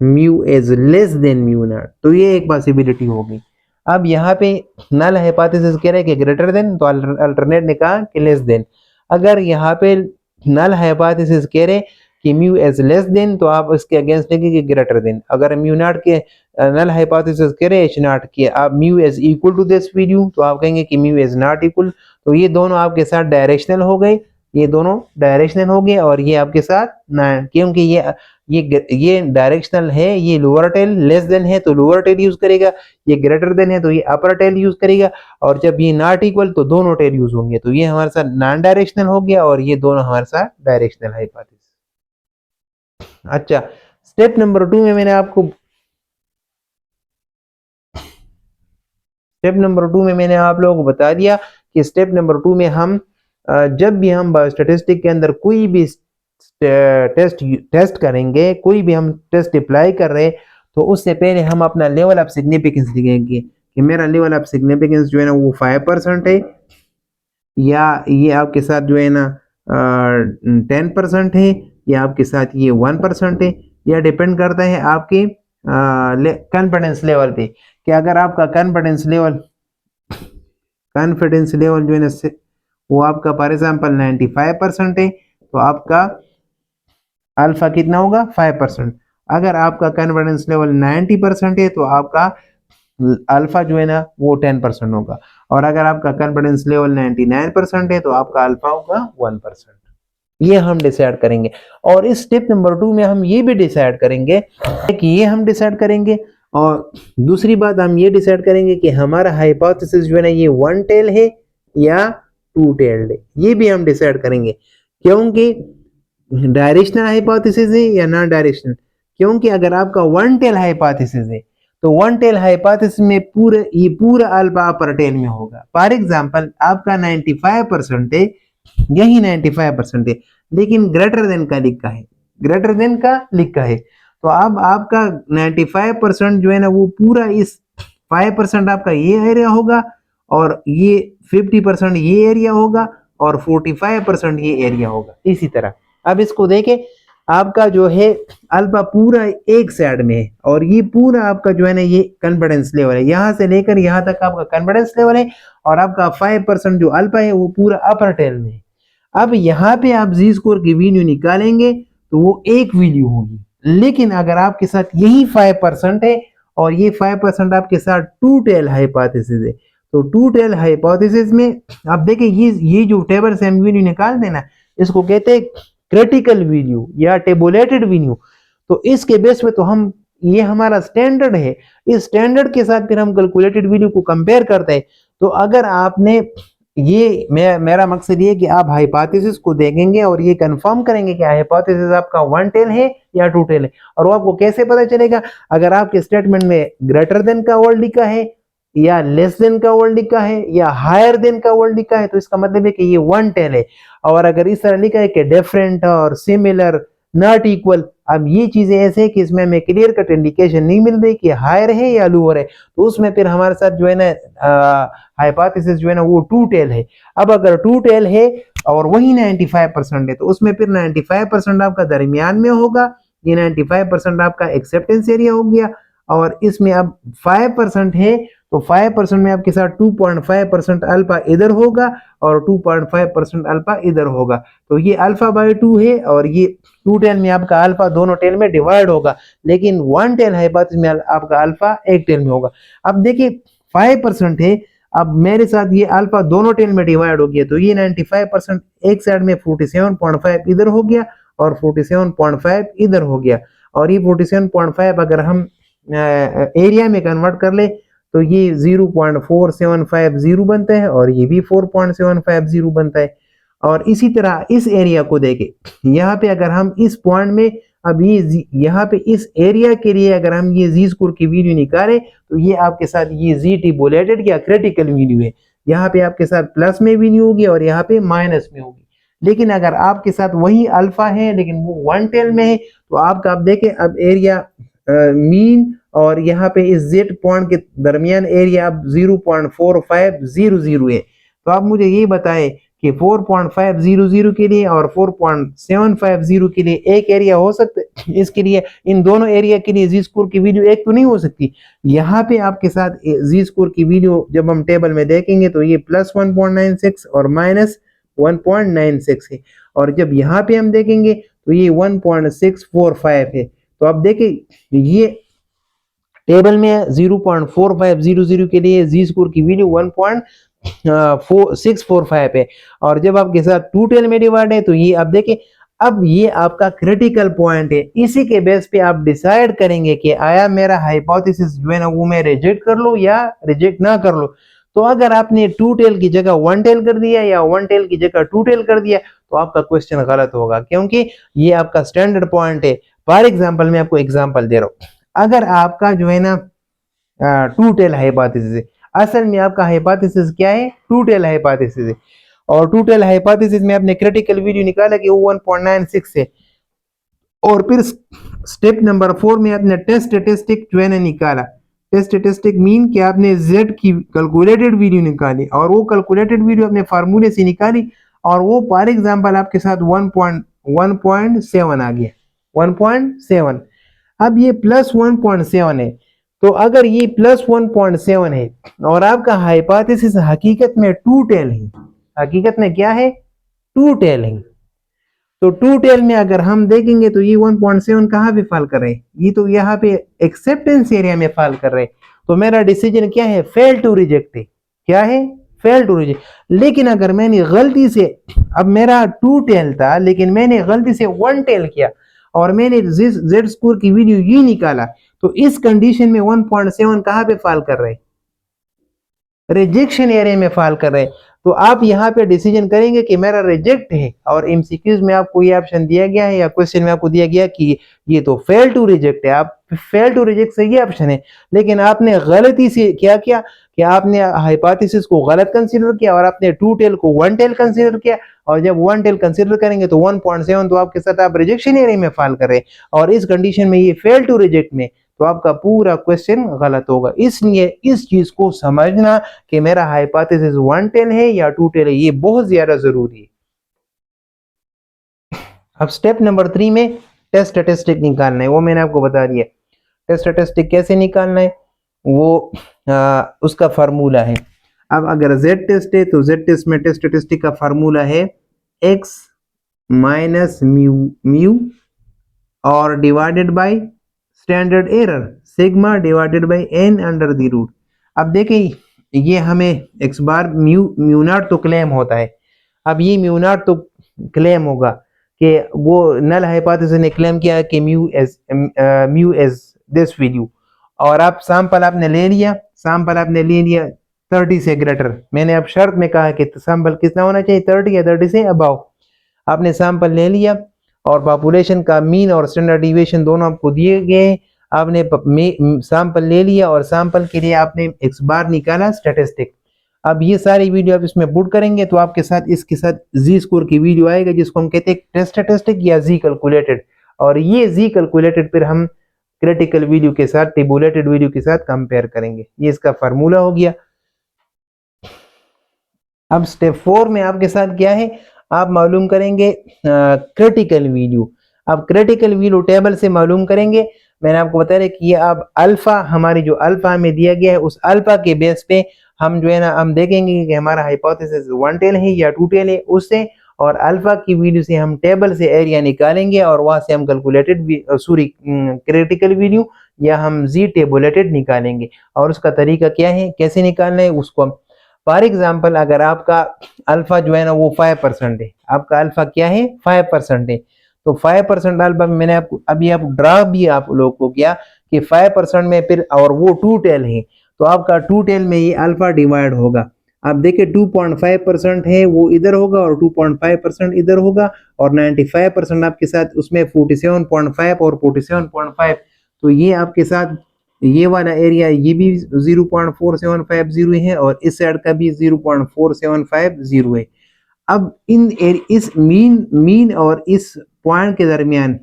A: mu is less than mu not. तो ये एक पॉसिबिलिटी होगी। अब यहाँ पे नल हाइपोथेसिस कह रहे कि ग्रेटर देन, तो अल्टरनेट ने कहा कि लेस देन। अगर यहाँ पे नल हाइपोथेसिस कह रहे कि म्यू इज लेस देन, तो आप इसके अगेंस्ट लिखेंगे ग्रेटर देन। अगर म्यू नॉट के नल हाइपोथेसिस कह रहे एच नॉट के आप mu is equal to this value, तो आप कहेंगे कि म्यू इज नॉट इक्वल। तो ये दोनों आपके साथ डायरेक्शनल हो गए, ये दोनों डायरेक्शनल हो गए और ये आपके साथ ना, क्योंकि ये डायरेक्शनल है, ये लोअर टेल लेस देन है तो लोअर टेल यूज करेगा, ये ग्रेटर देन है तो ये अपर टेल यूज करेगा, और जब ये नॉट इक्वल तो दोनों टेल यूज होंगे। तो ये हमारे साथ नॉन डायरेक्शनल हो गया और ये दोनों हमारे साथ डायरेक्शनल हाइपोथेसिस। अच्छा, स्टेप नंबर 2 में मैंने आप लोगों को बता दिया कि स्टेप नंबर 2 में हम जब भी हम बायोस्टैटिस्टिक के अंदर कोई भी टेस्ट करेंगे, कोई भी हम टेस्ट अप्लाई कर रहे हैं, तो उससे पहले हम अपना लेवल ऑफ सिग्निफिकेंस लिखेंगे कि मेरा लेवल ऑफ सिग्निफिकेंस जो है ना वो 5% है, या ये आपके साथ जो है ना 10% है, या आपके साथ ये 1% है। यह डिपेंड करता है आपके कॉन्फिडेंस लेवल पे कि अगर आपका कॉन्फिडेंस लेवल जो है ना वो आपका फॉर एग्जांपल 95% है तो आपका अल्फा कितना होगा 5%। अगर आपका कॉन्फिडेंस लेवल 90% है तो आपका अल्फा जो है ना वो 10% होगा, और अगर आपका कॉन्फिडेंस लेवल 99% है तो आपका अल्फा होगा 1%। ये हम डिसाइड करेंगे। और इस स्टेप नंबर 2 में हम ये भी डिसाइड करेंगे और दूसरी बात हम ये डिसाइड करेंगे कि हमारा हाइपोथेसिस जो है ना ये 1 टेल है या 2 टेल्ड है, ये भी हम डिसाइड करेंगे। क्योंकि डायरेक्शनल हाइपोथेसिस है या नॉन डायरेक्शनल, क्योंकि अगर आपका 1 टेल हाइपोथेसिस है तो 1 टेल हाइपोथेसिस में पूरा अल्फा अपर टेल में होगा। फॉर एग्जांपल आपका 95% है, यही 95% है, लेकिन ग्रेटर देन का लिखा है, तो अब आपका 95% जो है ना वो पूरा इस 5% आपका ये एरिया होगा, और ये 50% ये एरिया होगा, और 45% ये एरिया होगा। इसी तरह अब इसको देखें, आपका जो है अल्फा पूरा एक साइड में है और ये पूरा आपका जो है ना ये कॉन्फिडेंस लेवल है, यहाँ से लेकर यहाँ तक आपका कॉन्फिडेंस लेवल है और आपका 5% जो अल्फा है वो पूरा अपर टेल में है। अब यहाँ पे आप जी स्कोर की वैल्यू निकालेंगे तो वो एक वैल्यू होगी, लेकिन अगर आपके साथ यही 5% है और ये 5% आपके साथ टू टेल हाइपोथेसिस है, तो टू टेल हाइपोथेसिस में आप देखें ये जो टेबल से हम वैल्यू निकाल देना इसको कहते हैं क्रिटिकल वैल्यू या टेबुलेटेड वैल्यू। तो इसके बेस पे तो हम ये हमारा स्टैंडर्ड है, इस स्टैंडर्ड के साथ फिर हम कैलकुलेटेड वैल्यू को कंपेयर करते हैं। तो अगर आपने ये मेरा मकसद ये कि आप हाइपोथेसिस को देखेंगे और ये कंफर्म करेंगे कि हाइपोथेसिस आपका वन टेल है या टू टेल है। और वो आपको कैसे पता चलेगा? अगर आपके स्टेटमेंट में ग्रेटर देन का वर्ड लिखा है या लेस देन का वर्ड लिखा है या हायर देन का वर्ड लिखा है तो इसका मतलब है कि ये वन टेल है। और अगर इस तरह लिखा है कि डिफरेंट और सिमिलर नॉट इक्वल, अब ये चीजें ऐसे है कि इसमें हमें क्लियर कट इंडिकेशन नहीं मिल रही कि हायर है या लोअर है, तो उसमें फिर हमारे साथ जो है ना हाइपोथेसिस जो है ना वो टू टेल है। अब अगर टू टेल है और वही 95% है तो उसमें फिर 95% आपका दरमियान में होगा, ये 95% आपका एक्सेप्टेंस एरिया हो गया। और इसमें अब 5% है तो 5% में आपके साथ 2.5% अल्फा इधर होगा और 2.5% अल्फा इधर होगा, तो ये अल्फा बाय 2 है और ये टू टेल में आपका अल्फा दोनों टेल में डिवाइड होगा, लेकिन वन टेल हाइपोथेसिस में आपका अल्फा एक टेल में होगा। अब देखिए 5% है, अब मेरे साथ ये अल्फा दोनों टेल में डिवाइड हो गया तो ये 95% एक साइड में 47.5 इधर हो गया और 47.5 इधर हो गया। और ये 47.5 अगर हम एरिया में कन्वर्ट कर ले तो ये 0.4750 बनता है और ये भी 4.750 बनता है। और इसी तरह इस एरिया को देखें, यहाँ पे अगर हम इस पॉइंट में अब ये यहाँ पे इस एरिया के लिए अगर हम ये जी स्कोर की वैल्यू निकालें तो ये आपके साथ ये जी टेबुलेटेड या क्रिटिकल वैल्यू है, यहाँ पे आपके साथ प्लस में वैल्यू होगी और यहाँ पे माइनस में होगी। लेकिन अगर आपके साथ वही अल्फा है लेकिन वो वन टेल में है तो आपका आप देखें अब एरिया मीन और यहाँ पे इस जेड पॉइंट के दरमियान एरिया अब 0.4500 है। तो आप मुझे ये बताएं कि 4.500 के लिए और 4.750 के लिए एक एरिया हो सकता है? इसके लिए इन दोनों एरिया के लिए जी स्कोर की वैल्यू एक तो नहीं हो सकती। यहाँ पे आपके साथ जी स्कोर की वैल्यू जब हम टेबल में देखेंगे तो ये प्लस 1.96 और माइनस 1.96 है, और जब यहाँ पे हम देखेंगे तो ये 1.645 है। तो आप देखिए ये टेबल में 0.4500 के लिए जी स्कोर की वैल्यू 1.645 है, और जब आपके साथ टू टेल में डिवाइड है तो ये आप देखें अब ये आपका क्रिटिकल पॉइंट है। इसी के बेस पे आप डिसाइड करेंगे कि आया मेरा हाइपोथेसिस जो है ना वो मैं रिजेक्ट कर लूं या रिजेक्ट ना कर लूं। तो अगर आपने टू टेल की जगह वन टेल कर दिया या वन टेल की जगह टू टेल कर दिया तो आपका क्वेश्चन गलत होगा, क्योंकि ये आपका स्टैंडर्ड पॉइंट है। फॉर एग्जाम्पल मैं आपको एग्जाम्पल दे रहा हूँ, अगर आपका जो है ना टू टेल हाइपोथेसिस है, असल में आपका हाइपोथेसिस क्या है? टू टेल हाइपोथेसिस है, और टू टेल हाइपोथेसिस में आपने क्रिटिकल वैल्यू निकाला कि वो 1.96 है, और फिर स्टेप नंबर 4 में आपने टेस्ट स्टैटिस्टिक जो है ना निकाला। टेस्ट स्टैटिस्टिक मीन कि आपने z की कैलकुलेटेड वैल्यू निकाली और वो कैलकुलेटेड वैल्यू अपने फार्मूले से निकाली और वो फॉर एग्जांपल आपके साथ 1.7 आ गया, 1.7। अब ये प्लस 1.7 है, तो अगर ये प्लस 1.7 है और आपका हाइपोथेसिस हकीकत में टू टेल है, हकीकत में क्या है? टू टेल है, तो टू टेल में अगर हम देखेंगे तो ये 1.7 कहाँ पे फॉल कर रहे हैं? ये तो यहाँ पे एक्सेप्टेंस एरिया में फॉल कर रहे हैं। तो मेरा डिसीजन क्या है? फेल टू रिजेक्ट है। क्या है? Fail to reject. लेकिन अगर मैंने गलती से, अब मेरा टू टेल था लेकिन मैंने गलती से वन टेल किया और मैंने जेड स्कोर की वैल्यू ये निकाला, तो इस कंडीशन में 1.7 कहाँ पे फॉल कर रहे हैं? रिजेक्शन एरिया में फॉल कर रहे हैं। तो आप यहाँ पे डिसीजन करेंगे कि मेरा रिजेक्ट है, और एमसीक्यूज में आपको ये ऑप्शन दिया गया है या क्वेश्चन में आपको दिया गया कि ये तो फेल टू रिजेक्ट है, आप फेल टू रिजेक्ट से ये ऑप्शन है। लेकिन आपने गलती से क्या किया कि आपने हाइपोथेसिस को गलत कंसीडर किया और आपने टू टेल को वन टेल कंसीडर किया, और जब वन टेल कंसीडर करेंगे तो 1.7 तो आपके साथ आप रिजेक्शन एरिया में फॉल कर रहे हैं, और इस कंडीशन में ये फेल टू रिजेक्ट में, तो आपका पूरा क्वेश्चन गलत होगा। इसलिए इस चीज को समझना कि मेरा हाइपोथेसिस वन टेल है या टू टेल है, ये बहुत ज्यादा जरूरी है। अब स्टेप नंबर 3 में टेस्ट स्टैटिस्टिक निकालना है, वो मैंने आपको बता दिया। टेस्ट स्टैटिस्टिक कैसे निकालना है, वो उसका फार्मूला है। अब अगर जेड टेस्ट है तो जेड टेस्ट में टेस्ट स्टैटिस्टिक का फार्मूला है एक्स माइनस म्यू और divided by standard error sigma divided by N under the root. अब देखिए ये हमें एक्स बार म्यू नॉट तो क्लेम होता है। अब ये म्यू नॉट तो क्लेम होगा कि वो नल हाइपोथेसिस ने क्लेम किया कि म्यू एज दिस वैल्यू, और आप सैंपल आपने ले लिया, 30 से ग्रेटर। मैंने अब शर्त में कहा कि सैंपल कितना होना चाहिए, 30 या 30 से अबव। आपने सैंपल ले लिया और पॉपुलेशन का मीन और स्टैंडर्ड डिविएशन दोनों आपको दिए गए। आपने सैंपल ले लिया और सैंपल के लिए आपने एक्स बार निकाला स्टैटिस्टिक। अब ये सारी वीडियो आप इसमें पुट करेंगे तो आपके साथ इसके साथ जी स्कोर की वीडियो आएगा, जिसको हम कहते हैं टेस्ट स्टैटिस्टिक या जी कैलकुलेटेड। और ये जी कैलकुलेटेड फिर हम क्रिटिकल वैल्यू के साथ टेबुलेटेड वैल्यू के साथ कंपेयर करेंगे। ये इसका फार्मूला हो गया। अब स्टेप 4 में आपके साथ क्या है, आप मालूम करेंगे क्रिटिकल वैल्यू। अब क्रिटिकल वैल्यू टेबल से मालूम करेंगे। मैंने आपको बताया कि ये अब अल्फा, हमारी जो अल्फा हमें दिया गया है, उस अल्फा के बेस पे हम जो है ना हम देखेंगे कि हमारा हाइपोथेसिस 1 टेल है या 2 टेल है उससे, और अल्फा की वैल्यू से हम टेबल से एरिया निकालेंगे और वहां से हम कैलकुलेटेड क्रिटिकल वैल्यू या हम जी टेबुलेटेड निकालेंगे। और उसका तरीका क्या है, कैसे निकालना है उसको हम, फॉर एग्जाम्पल अगर आपका अल्फा जो है ना वो 5% है, आपका अल्फा क्या है 5% है, तो 5% अल्फा में मैंने आपको अभी आप ड्रा भी आप लोग को किया कि 5% में फिर और वो 2 टेल है, तो आपका 2 टेल में ये अल्फा डिवाइड होगा। आप देखिए 2.5% है वो इधर होगा और 2.5% इधर होगा, और 95% आपके साथ उसमें 47.5 और 47.5, तो ये आपके साथ ये वाला एरिया ये भी 0.4750 है और इस साइड का भी 0.4750 है। अब इस मीन और इस पॉइंट के दरमियान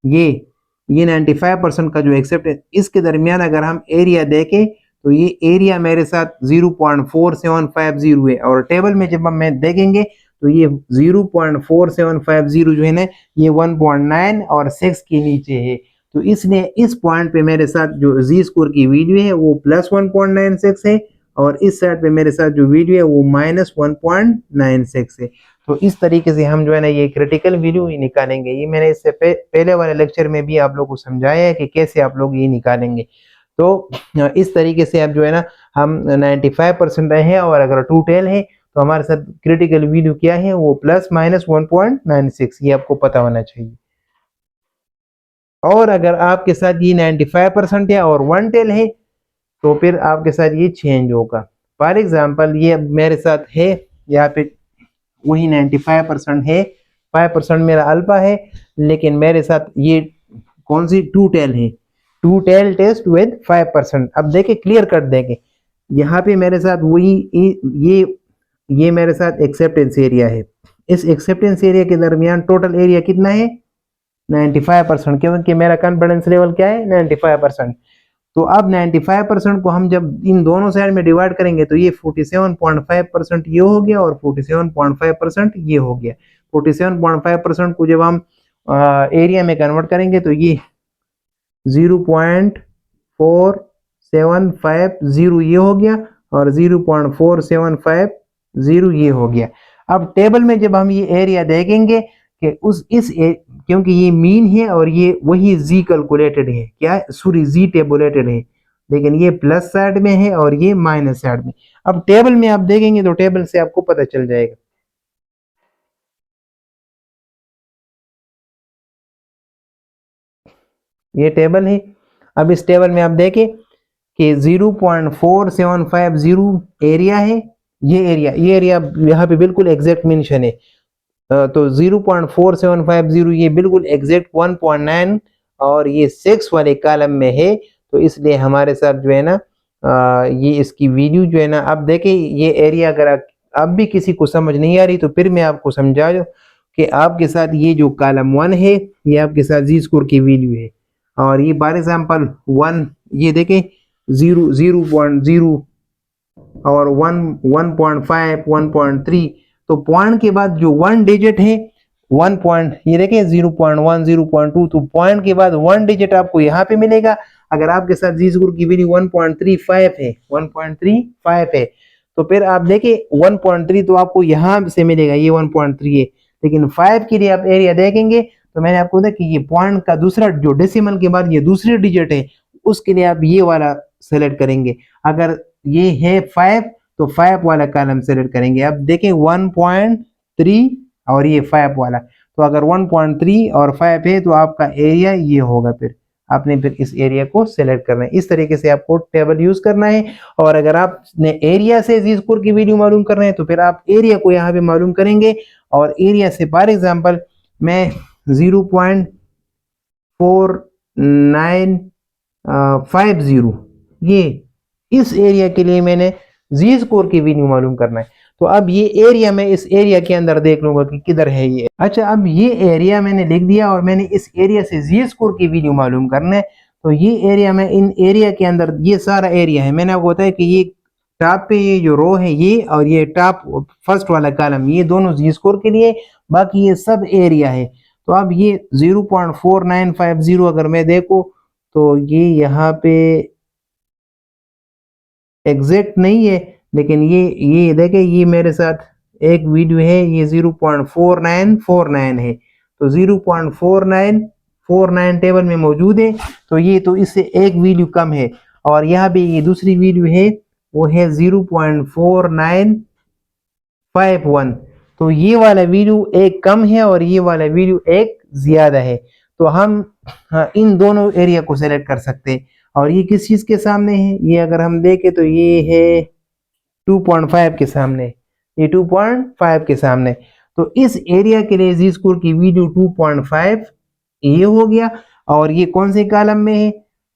A: ये 95% का जो एक्सेप्ट है, इसके दरमियान अगर हम एरिया देखें तो ये एरिया मेरे साथ 0.4750 है, और टेबल में जब हम देखेंगे तो ये 0.4750 जो है ना ये 1.9 और 6 के नीचे है। तो इसलिए इस पॉइंट पे मेरे साथ जो जी स्कोर की वैल्यू है वो +1.96 है, और इस साइड पे मेरे साथ जो वैल्यू है वो -1.96 है। तो इस तरीके से हम जो है ना ये क्रिटिकल वैल्यू ही निकालेंगे। ये मैंने इससे पहले वाले लेक्चर में भी आप लोगों को समझाया है कि कैसे आप लोग ये निकालेंगे। तो इस तरीके से अब जो है ना हम 95% रहे हैं, और अगर 2 टेल है तो हमारे साथ क्रिटिकल वैल्यू क्या है वो +-1.96, ये आपको पता होना चाहिए। और अगर आपके साथ ये 95% है और 1 टेल है तो फिर आपके साथ ये चेंज होगा। फॉर एग्जाम्पल ये मेरे साथ है यहाँ पे वही 95% है, 5% मेरा अल्फा है, लेकिन मेरे साथ ये कौन सी 2 टेल है, 2 टेल टेस्ट विद 5%। अब देखे क्लियर कर देंगे, यहाँ पे मेरे साथ वही ये मेरे साथ एक्सेप्टेंस एरिया है। इस एक्सेप्टेंस एरिया के दरमियान टोटल एरिया कितना है 95%, क्योंकि मेरा कॉन्फिडेंस लेवल क्या है 95%। तो अब 95% को हम जब इन दोनों साइड में डिवाइड करेंगे तो ये 47.5% ये हो गया और 47.5% ये हो गया। 47.5% को जब हम एरिया में कन्वर्ट करेंगे तो ये 0.4750 ये हो गया और 0.4750 ये हो गया। अब टेबल में जब हम ये एरिया देखेंगे कि क्योंकि ये मीन है और ये वही जी कैलकुलेटेड है, क्या सॉरी जी टेबुलेटेड है, लेकिन ये प्लस साइड में है और ये माइनस साइड में। अब टेबल में आप देखेंगे तो टेबल से आपको पता चल जाएगा। ये टेबल है। अब इस टेबल में आप देखें कि 0.4750 एरिया है, ये एरिया यहाँ पे बिल्कुल एग्जैक्ट मेंशन है। तो 0.4750 ये बिल्कुल एग्जैक्ट 1.9 और ये 6 वाले कॉलम में है, तो इसलिए हमारे साथ जो है ना ये इसकी वैल्यू जो है ना, अब देखिए ये एरिया अगर अब भी किसी को समझ नहीं आ रही तो फिर मैं आपको समझा दूं कि आपके साथ ये जो कॉलम 1 है ये आपके साथ जी स्कोर की वैल्यू है, और ये फॉर एग्जांपल 1 ये देखें 0.0 और 1.5 1.3, तो पॉइंट के बाद जो 1 डिजिट है 1 पॉइंट, ये देखिए 0.1 0.2, तो पॉइंट के बाद 1 डिजिट आपको यहाँ पे मिलेगा। अगर आपके साथ जी स्क्वायर की वैल्यू 1.35 है, 1.35 है, तो फिर आप देखिए 1.3 तो आपको यहाँ से मिलेगा, ये 1.3 है, लेकिन 5 के लिए आप एरिया देखेंगे तो मैंने आपको देखा कि ये पॉइंट का दूसरा जो डेसिमल के बाद ये दूसरी डिजिट है, उसके लिए आप ये वाला सेलेक्ट करेंगे। अगर ये है 5 तो 5 वाला कॉलम सेलेक्ट करेंगे। अब देखें 1.3 और ये 5 वाला, तो अगर 1.3 और 5 है तो आपका एरिया ये होगा। फिर आपने फिर इस एरिया को सेलेक्ट करना है। इस तरीके से आपको टेबल यूज करना है। और अगर आपने एरिया से जी स्क्वायर की वैल्यू मालूम करना है तो फिर आप एरिया को यहाँ पे मालूम करेंगे, और एरिया से फॉर एग्जांपल मैं 0.4950 ये इस एरिया के लिए मैंने जी स्क्वायर की वैल्यू मालूम करना है। तो अब ये एरिया मैं इस एरिया के अंदर देख लूंगा कि किधर है ये। अच्छा, अब ये एरिया मैंने लिख दिया और मैंने इस एरिया से जी स्क्वायर की वैल्यू मालूम करना है। तो ये एरिया में इन एरिया के अंदर ये सारा एरिया है। मैंने आपको बताया कि ये टॉप पे ये जो रो है ये, और ये टॉप फर्स्ट वाला कॉलम, ये दोनों जी स्क्वायर के लिए, बाकी ये सब एरिया है। तो अब ये 0.4950 अगर मैं देखो तो ये यहाँ पे एग्जैक्ट नहीं है, लेकिन ये देखे ये मेरे साथ एक वीडियो है, ये 0.4949 है, तो 0.4949 टेबल में मौजूद है। तो ये तो इससे एक वैल्यू कम है। और यहाँ पे ये दूसरी वैल्यू है, वो है 0.4951, तो ये वाला वैल्यू एक कम है और ये वाला वैल्यू एक ज्यादा है। तो हम इन दोनों एरिया को सेलेक्ट कर सकते हैं। और ये किस चीज के सामने है, ये अगर हम देखें तो ये है 2.5 के सामने, ये 2.5 के सामने। तो इस एरिया के लिए जी स्क्वायर की वैल्यू 2.5 ये हो गया। और ये कौन से कॉलम में है,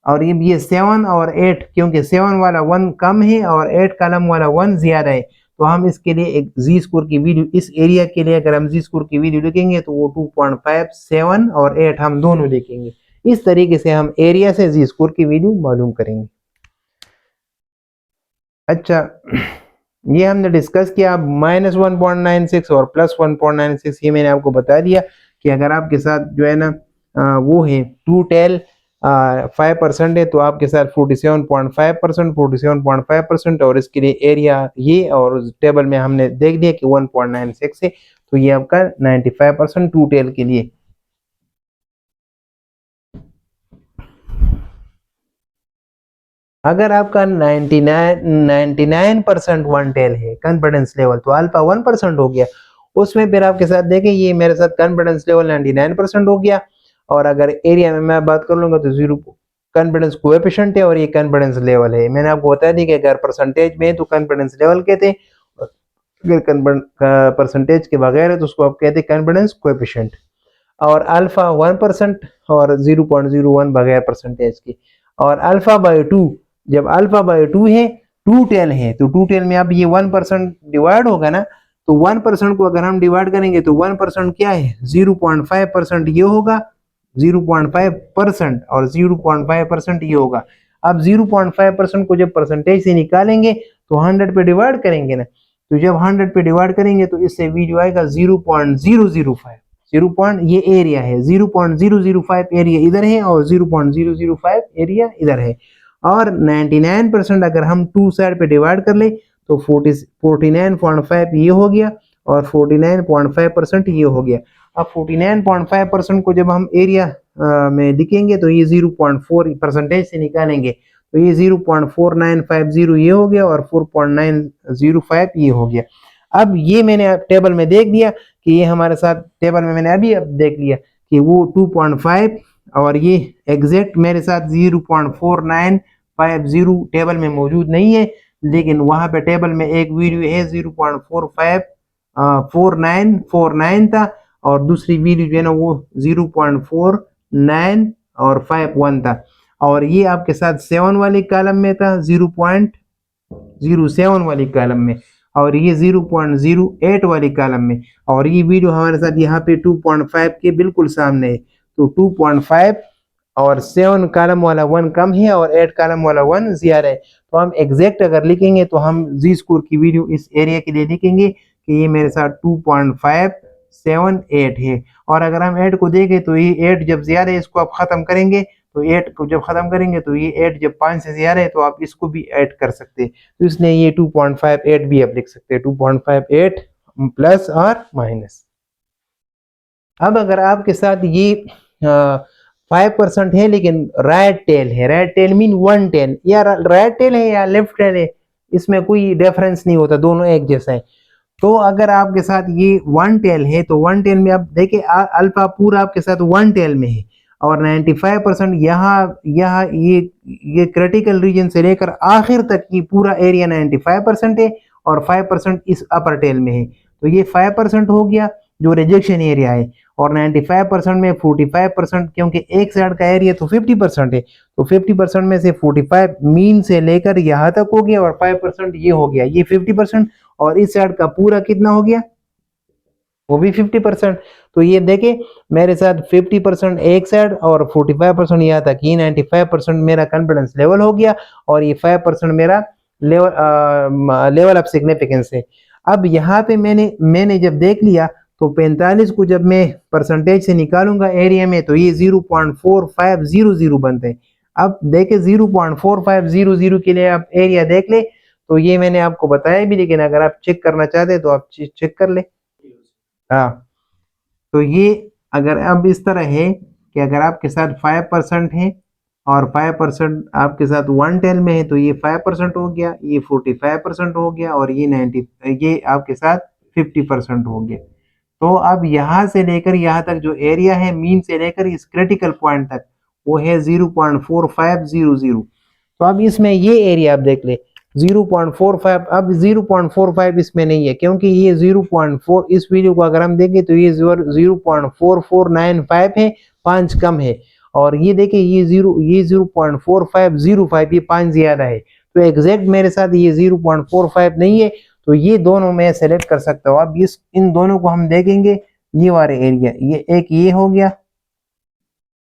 A: और ये 7 और 8, क्योंकि 7 वाला 1 कम है और 8 कॉलम वाला 1 ज्यादा है, तो हम इसके लिए एक जी स्क्वायर की वैल्यू इस एरिया के लिए अगर हम जी स्क्वायर की वैल्यू लिखेंगे तो वो 2.5 7 और 8 हम दोनों लिखेंगे। इस तरीके से हम एरिया से जी स्क्वायर की वैल्यू मालूम करेंगे। अच्छा, ये हमने डिस्कस किया। -1.96 और +1.96 ये मैंने आपको बता दिया कि अगर आपके साथ जो है ना वो है 2 टेल 5% है तो आपके साथ 47.5%, 47.5%, और इसके लिए एरिया ये, और टेबल में हमने देख दिया कि 1.96 है, तो ये आपका 95% 2 टेल के लिए। अगर आपका 99% 1 टेल है कॉन्फिडेंस लेवल, तो अल्फा 1% हो गया। उसमें फिर आपके साथ देखें ये मेरे साथ कॉन्फिडेंस लेवल 99% हो गया। और अगर एरिया में मैं बात कर लूंगा तो 0 कॉन्फिडेंस कोएफिशिएंट है और ये कॉन्फिडेंस लेवल है। मैंने आपको बता दिया कि अगर परसेंटेज में तो कॉन्फिडेंस लेवल कहते हैं, अगर परसेंटेज के बगैर है तो उसको आप कहते हैं कॉन्फिडेंस कोएफिशिएंट। और अल्फा 1% और 0.01 बगैर परसेंटेज की। और अल्फा बाय 2, जब अल्फा बाय 2 है, 2 टेल है, तो 2 टेल में अब ये 1% डिवाइड होगा ना, तो 1% को अगर हम डिवाइड करेंगे तो 1% क्या है, 0.5% ये होगा, 0.5% और 0.5% ये होगा। अब 0.5% को जब परसेंटेज से निकालेंगे तो 100 पे डिवाइड करेंगे ना, तो जब 100 पे डिवाइड करेंगे तो इससे वैल्यू आएगा 0.005। 0 पॉइंट ये एरिया है, 0.005 एरिया इधर है और 0.005 एरिया इधर है। और 99% अगर हम 2 साइड पे डिवाइड कर ले तो 49.5 ये हो गया और 49.5% ये हो गया। अब 49.5% को जब हम एरिया में लिखेंगे तो ये 0.4 परसेंटेज से निकालेंगे तो ये 0.4950 ये हो गया और 4.905 ये हो गया। अब ये मैंने टेबल में देख दिया कि ये हमारे साथ टेबल में मैंने अभी अब देख लिया कि वो 2.5 और ये एग्जैक्ट मेरे साथ 0.4950 टेबल में मौजूद नहीं है, लेकिन वहां पे टेबल में एक वीडियो है 0.4949 था और दूसरी वीडियो जो है ना वो 0.49 और 51 था। और ये आपके साथ 7 वाले कॉलम में था, 0.07 वाली कॉलम में, और ये 0.08 वाली कॉलम में, और ये वीडियो हमारे साथ यहाँ पे 2.5 के बिल्कुल सामने है। तो 2.5 और 7 कॉलम वाला 1 कम है और 8 कॉलम वाला 1 ज्यादा है। तो हम एग्जैक्ट अगर लिखेंगे तो हम जी स्क्वायर की वीडियो इस एरिया के लिए लिखेंगे कि ये मेरे साथ 2.5 7 8 है। और अगर हम 8 को देखें तो ये 8 जब ज़्यादा है इसको आप ख़त्म करेंगे, तो 8 को जब ख़त्म करेंगे तो ये 8 जब 5 से ज़्यादा है तो आप इसको भी ऐड कर सकते हैं। तो इसलिए ये 2.58 भी आप लिख सकते हैं, 2.58 प्लस और माइनस। अब अगर आपके साथ ये 5% है लेकिन राइट टेल है, right tail mean one tail, या राइट टेल है या लेफ्ट टेल है, इसमें कोई डिफरेंस नहीं होता, दोनों एक जैसा है। तो अगर आपके साथ ये वन टेल है तो वन टेल में आप देखिए अल्फा पूरा आपके साथ वन टेल में है और 95% यहाँ ये क्रिटिकल रीजन से लेकर आखिर तक की पूरा एरिया 95% है और 5% इस अपर टेल में है। तो ये 5% हो गया जो रिजेक्शन एरिया है, और 95% में 45%, क्योंकि एक साइड का एरिया तो 50% है, तो 50% में से 45 मीन से लेकर यहाँ तक हो गया और 5% ये हो गया, ये 50%, और इस साइड का पूरा कितना हो गया, वो भी 50%। तो ये देखे मेरे साथ 50% एक साइड और 45% यहाँ तक, ये 95% मेरा कॉन्फिडेंस लेवल हो गया और ये 5% मेरा लेवल ऑफ सिग्निफिकेंस है। अब यहाँ पे मैंने जब देख लिया तो 45 को जब मैं परसेंटेज से निकालूंगा एरिया में तो ये 0.4500 बनते हैं। अब देखे 0.4500 के लिए आप एरिया देख ले, तो ये मैंने आपको बताया भी, लेकिन अगर आप चेक करना चाहते हैं तो आप चेक कर ले। हाँ, तो ये अगर अब इस तरह है कि अगर आपके साथ 5% है और 5% आपके साथ वन टेल में है तो ये 5% हो गया, ये 45% हो गया और ये आपके साथ 50% हो गया। तो अब यहाँ से लेकर यहाँ तक जो एरिया है मीन से लेकर इस क्रिटिकल पॉइंट तक वो है 0.4500। तो अब इसमें ये एरिया आप देख ले 0.45, अब 0.45 इसमें नहीं है क्योंकि ये 0.4, इस वीडियो को अगर हम देखें तो ये 0.4495 है, 5 कम है, और ये देखिए ये 0.4505, ये 5 ज्यादा है। तो एग्जैक्ट मेरे साथ ये 0.45 नहीं है, तो ये दोनों मैं सेलेक्ट कर सकता हूँ। अब इन दोनों को हम देखेंगे, ये वाले एरिया, ये एक ये हो गया,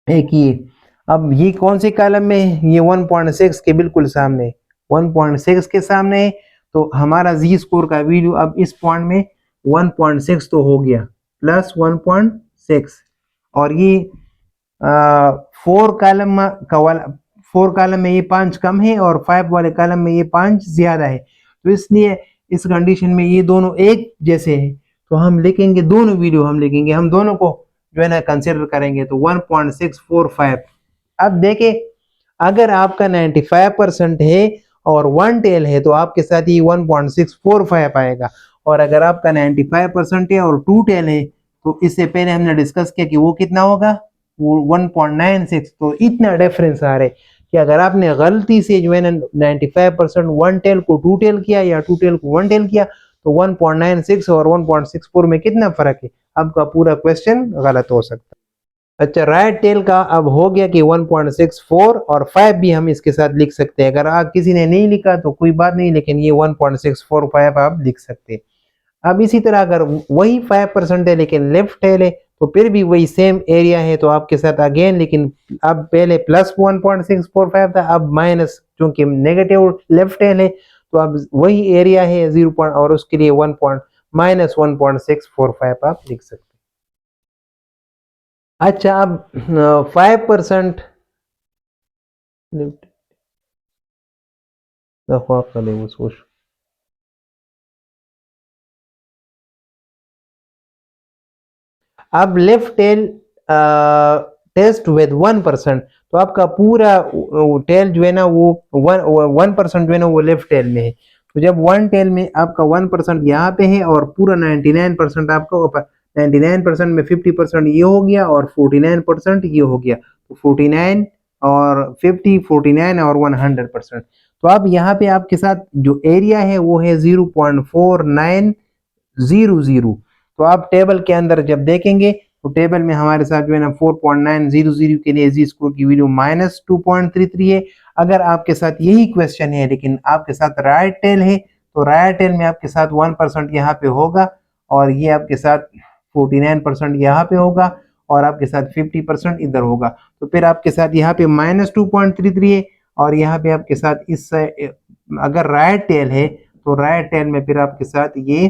A: एक ये। अब ये कौन से कॉलम में है, ये 1.6 के बिल्कुल सामने, 1.6 के सामने है। तो हमारा जी स्कोर का वैल्यू अब इस पॉइंट में 1.6 तो हो गया, प्लस 1.6, और ये 4 कॉलम का वाला, 4 कॉलम में ये 5 कम है और 5 वाले कॉलम में ये 5 ज्यादा है। तो इसलिए इस कंडीशन में ये दोनों एक जैसे हैं, तो हम लिखेंगे दोनों वीडियो, हम लिखेंगे, हम दोनों को जो है ना कंसिडर करेंगे, तो 1.645। अब देखे अगर आपका 95% है और वन टेल है तो आपके साथ ये 1.645 आएगा, और अगर आपका 95% है और टू टेल है तो इससे पहले हमने डिस्कस किया कि वो कितना होगा, वो 1.96। तो इतना डिफरेंस आ रहा है कि अगर आपने गलती से जो है ना 95% वन टेल को टू टेल किया या टू टेल को वन टेल किया तो 1.96 और 1.64 में कितना फर्क है, आपका पूरा क्वेश्चन गलत हो सकता है। अच्छा, राइट टेल का अब हो गया कि 1.64 और 5 भी हम इसके साथ लिख सकते हैं। अगर आप किसी ने नहीं लिखा तो कोई बात नहीं, लेकिन ये 1.645 आप लिख सकते हैं। अब इसी तरह अगर वही 5% है लेकिन लेफ्ट टेल है तो फिर भी वही सेम एरिया है, तो आपके साथ अगेन, लेकिन अब पहले प्लस 1.645 था, अब माइनस, क्योंकि नेगेटिव लेफ्ट टेल है तो अब वही एरिया है 0 और उसके लिए माइनस 1.645 आप लिख सकते हैं। अच्छा, अब 5% अब लेफ्ट टेल टेस्ट विद 1%, तो आपका पूरा टेल जो है ना वो 1% जो है ना वो लेफ्ट टेल में है। तो जब वन टेल में आपका 1% यहाँ पे है और पूरा 99% आपका ऊपर, 99% में 50% ये हो गया और 49% ये हो गया, तो 49 और 50, 49 और 100%। तो अब यहाँ पे आपके साथ जो एरिया है वो है 0.4900। तो आप टेबल के अंदर जब देखेंगे तो टेबल में हमारे साथ जो है ना 4.900 के लिए जी स्कोर की वैल्यू -2.33 है। अगर आपके साथ यही क्वेश्चन है लेकिन आपके साथ राइट टेल है तो राइट टेल में आपके साथ 1% यहाँ पे होगा और ये आपके साथ 49% यहाँ पे होगा और आपके साथ 50% इधर होगा। तो फिर आपके साथ यहाँ पे -2.33 है और यहाँ पे आपके साथ इस अगर राइट टेल है तो राइट टेल में फिर आपके साथ ये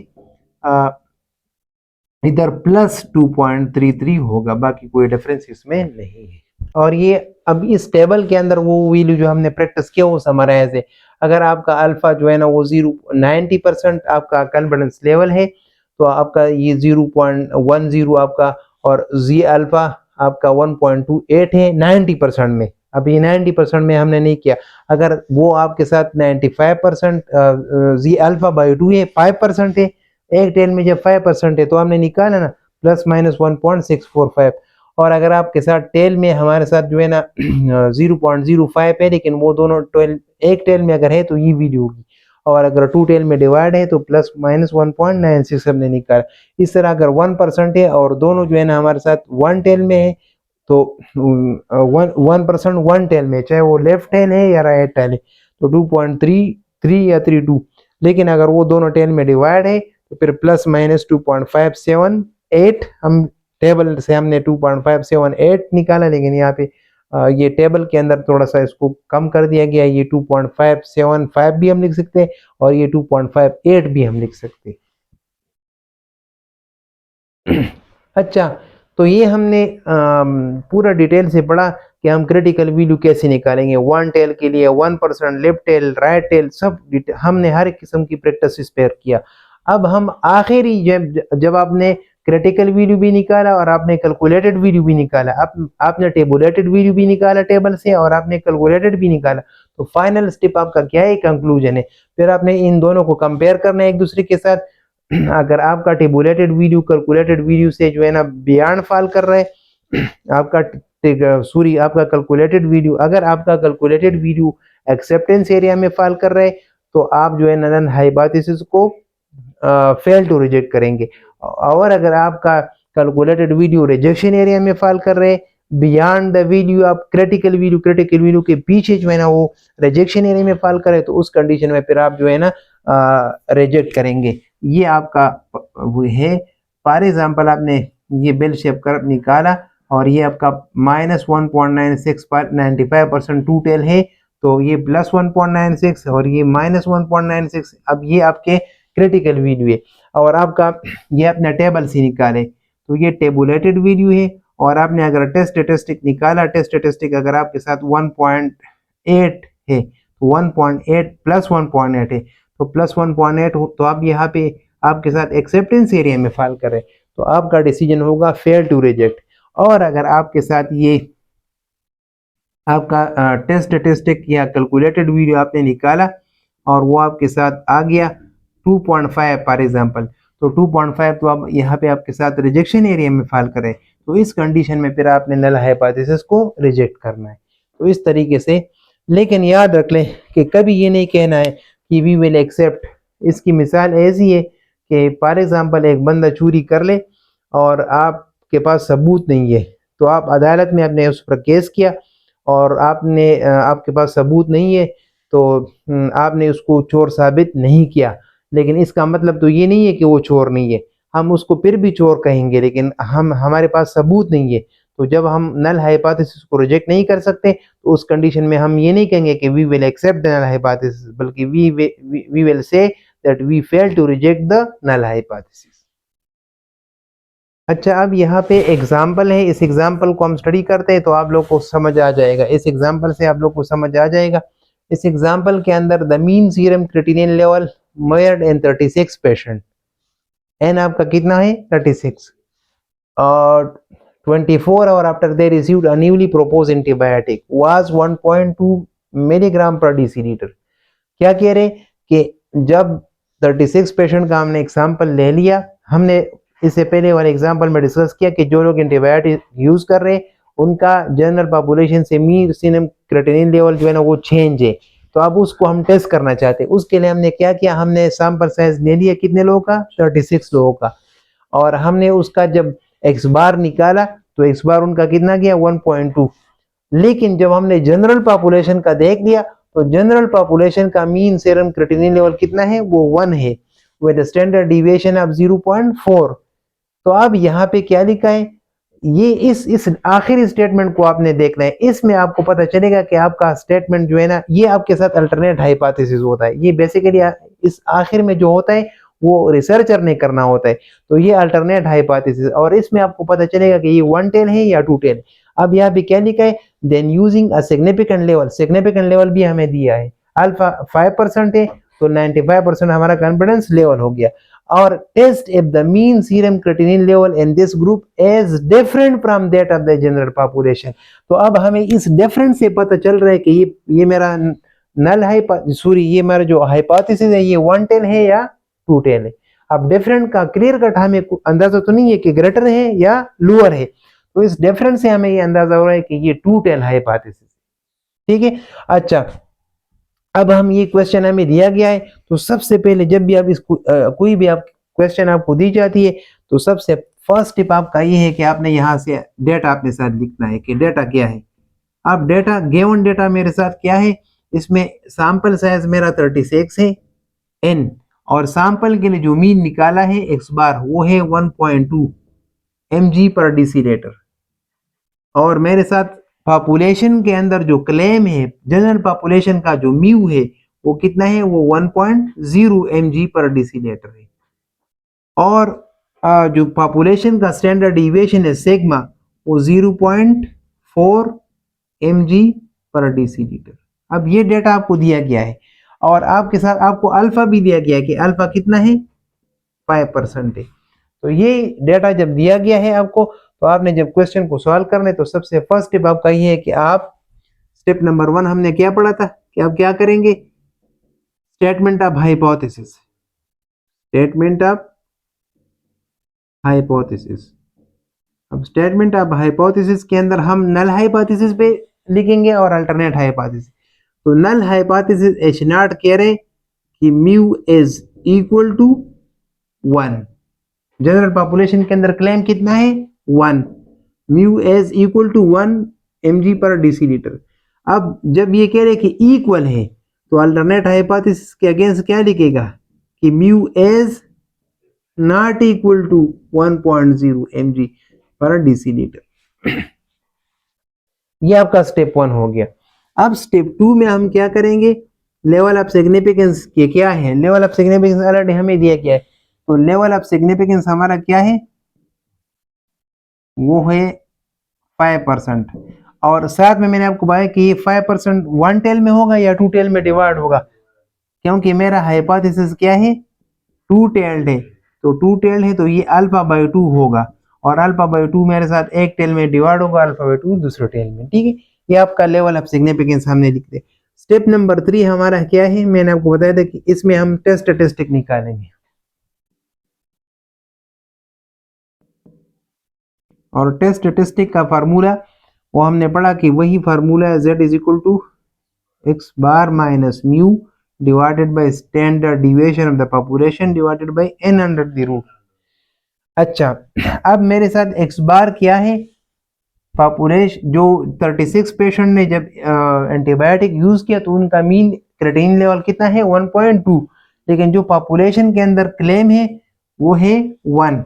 A: इधर प्लस 2.33 होगा, बाकी कोई डिफरेंस इसमें नहीं है। और ये अब इस टेबल के अंदर वो वैल्यू जो हमने प्रैक्टिस किया वो समराइज है। अगर आपका अल्फा जो है ना वो 90% आपका कॉन्फिडेंस लेवल है, तो आपका ये 0.10 आपका, और जी अल्फा आपका 1.28 है 90% में। अब ये 90% में हमने नहीं किया। अगर वो आपके साथ 95% जी अल्फा बाई 2 है, 5% है, एक टेल में जब 5% है तो हमने निकाला ना प्लस माइनस 1.645। और अगर आपके साथ टेल में हमारे साथ जो है ना 0.05 है, लेकिन वो दोनों टेल एक टेल में अगर है तो ये वैल्यू होगी, और अगर 2 टेल में डिवाइड है तो प्लस माइनस 1.96 हमने निकाला। इस तरह अगर 1% है और दोनों जो है ना हमारे साथ 1 टेल में है, तो 1% 1 टेल में, चाहे वो लेफ्ट टेल है या राइट टेल है, तो 2.33 या 32। लेकिन अगर वो दोनों टेल में डिवाइड है तो फिर प्लस माइनस 2.578, हम टेबल से हमने 2.578 निकाला, लेकिन यहाँ पे ये टेबल के अंदर थोड़ा सा इसको कम कर दिया गया। ये 2.575 भी हम लिख सकते हैं और ये 2.58 भी हम लिख सकते हैं। अच्छा, तो ये हमने पूरा डिटेल से पढ़ा कि हम क्रिटिकल वैल्यू कैसे निकालेंगे, 1 टेल के लिए 1%, लेफ्ट टेल, राइट टेल, सब हमने हर एक किस्म की प्रैक्टिस पे किया। अब हम आखिरी जब आपने क्रिटिकल वैल्यू भी निकाला और आपने कैलकुलेटेड वैल्यू भी निकाला, आपने टेबुलेटेड वैल्यू भी निकाला टेबल से और आपने कैलकुलेटेड भी निकाला, तो फाइनल स्टेप आपका क्या है, कंक्लूजन है। फिर आपने इन दोनों को कंपेयर करना है एक दूसरे के साथ। अगर आपका टेबुलेटेड वीडियो कैलकुलेटेड वीडियो से जो है ना बियॉन्ड फॉल कर रहा है, आपका आपका कैलकुलेटेड वीडियो, अगर आपका कैलकुलेटेड वीडियो एक्सेप्टेंस एरिया में फॉल कर रहा है, तो आप जो है नल हाइपोथेसिस को फेल टू रिजेक्ट करेंगे। और अगर आपका कैलकुलेटेड वीडियो रिजेक्शन एरिया में फॉल कर रहे हैं, बियॉन्ड द वैल्यू, आप क्रिटिकल वैल्यू के पीछे जो है ना वो रिजेक्शन एरिया में फॉल करे, तो उस कंडीशन में फिर आप जो है ना रिजेक्ट करेंगे। ये आपका वो है। फॉर एग्जाम्पल आपने ये बेल शेप कर्व निकाला और ये आपका -1.96 पर 95% 2 टेल है, तो ये +1.96 और ये -1.96। अब ये आपके क्रिटिकल वैल्यू है और आपका ये अपना टेबल से निकाले, तो ये टेबुलेटेड वैल्यू है। और आपने अगर टेस्ट स्टैटिस्टिक निकाला, टेस्ट स्टैटिस्टिक अगर आपके साथ 1.8 है, तो 1.8 प्लस 1.8 है, तो प्लस 1.8 हो, तो आप यहाँ पे आपके साथ एक्सेप्टेंस एरिया में फॉल करें, तो आपका डिसीजन होगा फेल टू रिजेक्ट। और अगर आपके साथ ये आपका टेस्ट स्टैटिस्टिक या कैलकुलेटेड वीडियो आपने निकाला और वो आपके साथ आ गया 2.5 फॉर एग्जांपल, तो 2.5 तो अब यहाँ पे आपके साथ रिजेक्शन एरिया में फॉल करें, तो इस कंडीशन में फिर आपने नल हाइपोथेसिस को रिजेक्ट करना है। तो इस तरीके से, लेकिन याद रख लें कि कभी ये नहीं कहना है कि वी विल एक्सेप्ट। इसकी मिसाल ऐसी है कि फॉर एग्जांपल एक बंदा चोरी कर ले और आपके पास सबूत नहीं है, तो आप अदालत में आपने उस पर केस किया और आपके पास सबूत नहीं है, तो आपने उसको चोर साबित नहीं किया, लेकिन इसका मतलब तो ये नहीं है कि वो चोर नहीं है, हम उसको फिर भी चोर कहेंगे, लेकिन हमारे पास सबूत नहीं है। तो जब हम नल हाइपोथेसिस को रिजेक्ट नहीं कर सकते, तो उस कंडीशन में हम ये नहीं कहेंगे कि we will accept the null hypothesis, बल्कि we will say that we fail to reject the null hypothesis. अच्छा, अब यहाँ पे एग्जाम्पल है, इस एग्जाम्पल को हम स्टडी करते हैं तो आप लोग को समझ आ जाएगा। इस एग्जाम्पल से आप लोग को समझ आ जाएगा। इस एग्जाम्पल के अंदर the mean serum creatinine level measured in 36 patient, N आपका कितना है 36, और 24 hour after they received a newly propose antibiotic was 1.2 milligram पर डेसीलीटर। क्या कह रहे कि जब 36 पेशेंट का हमने एग्जाम्पल ले लिया, हमने इससे पहले वाले एग्जाम्पल में डिस्कस किया कि जो लोग एंटीबायोटिक यूज कर रहे हैं उनका जनरल पॉपुलेशन से मीन सीरम क्रिएटिनिन लेवल जो है ना वो चेंज है, तो अब उसको हम टेस्ट करना चाहते हैं। उसके लिए हमने क्या किया, हमने सैंपल साइज ले लिया कितने लोगों का, 36 लोगों का, और हमने उसका जब एक्स बार निकाला तो एक्स बार उनका कितना गया 1.2। लेकिन जब हमने जनरल पॉपुलेशन का देख लिया तो जनरल पॉपुलेशन का मीन सीरम क्रिएटिनिन लेवल कितना है, वो 1 है, विद स्टैंडर्ड डिविएशन ऑफ 0.4। तो अब यहाँ पे क्या लिखा है, ये इस आखिरी स्टेटमेंट को आपने देखना है। इसमें आपको पता चलेगा कि आपका स्टेटमेंट जो है ना ये आपके साथ अल्टरनेट हाइपोथेसिस होता है। ये बेसिकली इस आखिर में जो होता है वो रिसर्चर ने करना होता है। तो ये अल्टरनेट हाइपोथेसिस, और इसमें आपको पता चलेगा कि ये 1 टेल है या 2 टेल है। अब यहाँ पे क्या लिखा है, then using a significant level, significant level भी हमें दिया है, अल्फा 5% है तो 95% हमारा कॉन्फिडेंस लेवल हो गया। और test if the mean serum creatinine level in this group is different from that of the general population. तो अब हमें इस डिफरेंस से पता चल रहा है कि ये मेरा नल है, सॉरी ये मेरा जो हाइपोथेसिस है ये 1 टेल है या 2 टेल है। अब डिफरेंट का क्लियर कट हमें अंदाजा तो नहीं है कि ग्रेटर है या लोअर है, तो इस डिफरेंस से हमें ये अंदाजा हो रहा है कि ये 2 टेल हाइपोथेसिस, ठीक है। अच्छा, अब हम ये क्वेश्चन हमें दिया गया है, तो सबसे पहले जब भी आप इसको कोई भी आप क्वेश्चन आपको दी जाती है तो सबसे फर्स्ट टिप आपका ये है कि आपने यहाँ से डेटा अपने साथ लिखना है कि डेटा क्या है। अब डेटा, गिवन डेटा मेरे साथ क्या है, इसमें सैंपल साइज मेरा 36 है n, और सैंपल के लिए जो मीन निकाला है x बार वो है 1.2 mg/dl, और मेरे साथ पॉपुलेशन के अंदर जो क्लेम है जनरल पॉपुलेशन का जो म्यू है वो कितना है, वो 1.0 mg/dl है, और जो पॉपुलेशन का स्टैंडर्ड डिविएशन है सिग्मा वो 0.4 mg/dl। अब ये डेटा आपको दिया गया है, और आपके साथ आपको अल्फा भी दिया गया है कि अल्फा कितना है, 5% है। तो ये डेटा जब दिया गया है आपको, तो आपने जब क्वेश्चन को सॉल्व करना है तो सबसे फर्स्ट स्टेप आपका ये है कि आप स्टेप नंबर 1 हमने क्या पढ़ा था कि आप क्या करेंगे, statement of hypothesis, statement of hypothesis. अब स्टेटमेंट ऑफ हाइपोथेसिस के अंदर हम नल हाइपोथेसिस पे लिखेंगे और अल्टरनेट हाइपोथेसिस। तो नल हाइपोथेसिस एच नॉट कह रहे कि mu is equal to 1, general population के अंदर क्लेम कितना है 1, mu is equal to 1 mg/dl। अब जब ये कह रहे कि इक्वल है तो अल्टरनेट हाइपोथेसिस के अगेंस्ट क्या लिखेगा कि mu is not equal to 1.0 mg/dl। ये आपका स्टेप 1 हो गया। अब स्टेप 2 में हम क्या करेंगे, लेवल ऑफ सिग्निफिकेंस के क्या है, लेवल ऑफ सिग्निफिकेंस ऑलरेडी हमें दिया गया है, तो लेवल ऑफ सिग्निफिकेंस हमारा क्या है, वो है 5%, और साथ में मैंने आपको बताया कि ये 5% 1 टेल में होगा या 2 टेल में डिवाइड होगा, क्योंकि मेरा हाइपोथेसिस क्या है 2 टेल्ड है, तो 2 टेल्ड है तो ये अल्फा बाय 2 होगा, और अल्फा बाय 2 मेरे साथ एक टेल में डिवाइड होगा, अल्फा बाय 2 दूसरे टेल में, ठीक है। ये आपका लेवल ऑफ सिग्निफिकेंस हमने लिख दिया। स्टेप नंबर 3 हमारा क्या है, मैंने आपको बताया था कि इसमें हम टेस्ट स्टैटिस्टिक निकालेंगे, और टेस्ट स्टैटिस्टिक का फार्मूला वो हमने पढ़ा कि वही फार्मूला है z is equal to X bar minus mu divided by standard deviation of the population divided by n under the root. अच्छा, अब मेरे साथ x बार क्या है, पॉपुलेशन जो 36 पेशेंट ने जब एंटीबायोटिक यूज किया तो उनका मीन क्रिएटिनिन लेवल कितना है 1.2, लेकिन जो पॉपुलेशन के अंदर क्लेम है वो है 1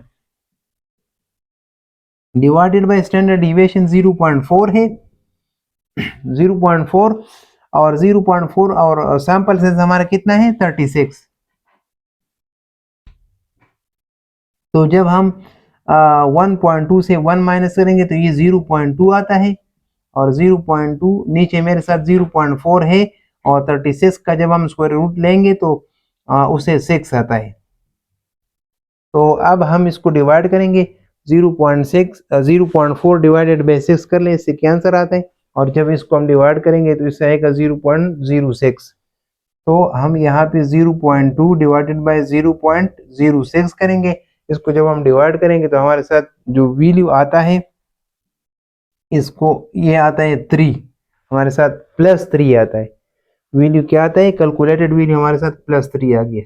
A: डिवाइडेड बाय स्टैंडर्ड डिविएशन 0.4 है, 0.4 और 0.4 और सैंपल साइज हमारा कितना है 36। तो जब हम 1.2 से 1 माइनस करेंगे तो ये 0.2 आता है, और 0.2 नीचे मेरे साथ 0.4 है, और 36 का जब हम स्क्वायर रूट लेंगे तो उसे 6 आता है। तो अब हम इसको डिवाइड करेंगे, 0.4 डिवाइडेड बाय 6 कर ले, इससे क्या आंसर आता है, और जब इसको हम डिवाइड करेंगे तो इससे आएगा 0.06। तो हम यहाँ पे 0.2 डिवाइडेड बाय 0.06 करेंगे, इसको जब हम डिवाइड करेंगे तो हमारे साथ जो वैल्यू आता है, इसको ये आता है 3, हमारे साथ +3 आता है, वैल्यू क्या आता है, कैलकुलेटेड वैल्यू हमारे साथ +3 आ गया,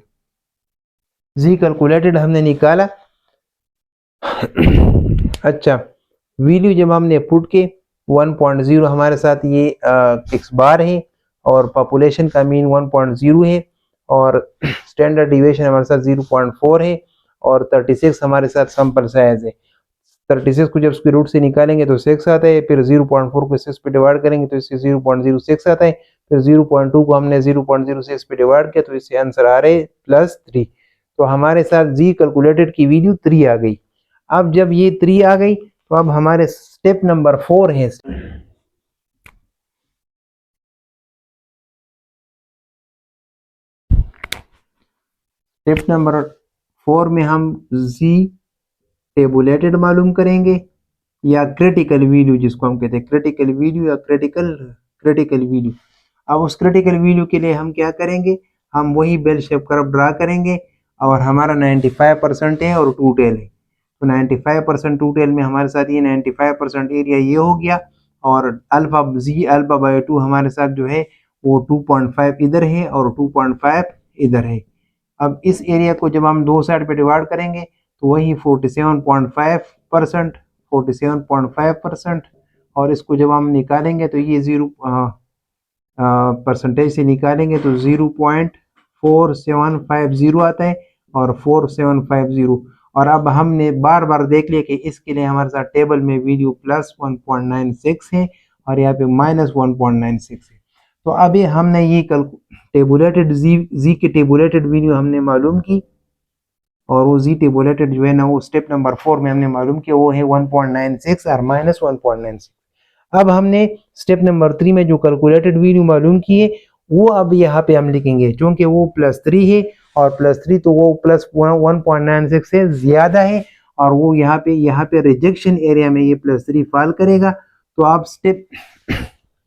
A: जी कैलकुलेटेड हमने निकाला। अच्छा, वैल्यू जब हमने पुट के 1.0 हमारे साथ ये x बार है, और पॉपुलेशन का मीन 1.0 है, और स्टैंडर्ड डिविएशन हमारे साथ 0.4 है, और 36 हमारे साथ सैंपल साइज है। 36 को जब स्क्वायर रूट से निकालेंगे तो 6 आता है, फिर 0.4 को 6 पे डिवाइड करेंगे तो इससे 0.06 आता है, फिर 0.2 को हमने 0.06 पे डिवाइड किया तो इससे आंसर आ रहे +3। तो हमारे साथ जी कैलकुलेटेड की वैल्यू 3 आ गई। अब जब ये 3 आ गई तो अब हमारे स्टेप नंबर 4 है। स्टेप नंबर 4 में हम जी टेबुलेटेड मालूम करेंगे या क्रिटिकल वैल्यू, जिसको हम कहते हैं क्रिटिकल वैल्यू या क्रिटिकल वैल्यू। अब उस क्रिटिकल वैल्यू के लिए हम क्या करेंगे, हम वही बेल शेप कर्व ड्रा करेंगे और हमारा 95% है और 2 टेल है, तो 95% 2 टेल में हमारे साथ ये 95% एरिया ये हो गया और अल्फा जी अल्फा बाय 2 हमारे साथ जो है वो 2.5 इधर है और 2.5 इधर है। अब इस एरिया को जब हम दो साइड पे डिवाइड करेंगे तो वही 47.5% और इसको जब हम निकालेंगे तो ये 0 परसेंटेज से निकालेंगे तो 0.4750 आता है और 4750। और अब हमने बार बार देख लिया कि इसके लिए हमारे साथ टेबल में वैल्यू प्लस 1.96 है और यहाँ पे माइनस 1.96 है। तो अभी हमने ये कल टेबुलेटेड जी की टेबुलेटेड वैल्यू हमने मालूम की और वो जी टेबुलेटेड जो है ना वो स्टेप नंबर 4 में हमने मालूम किया वो है 1.96 और माइनस 1.96। अब हमने स्टेप नंबर 3 में जो कैलकुलेटेड वैल्यू मालूम की है वो अब यहाँ पे हम लिखेंगे, क्योंकि वो +3 है और +3 तो वो प्लस 1.96 से ज्यादा है और वो यहाँ पे रिजेक्शन एरिया में ये +3 फॉल करेगा। तो आप स्टेप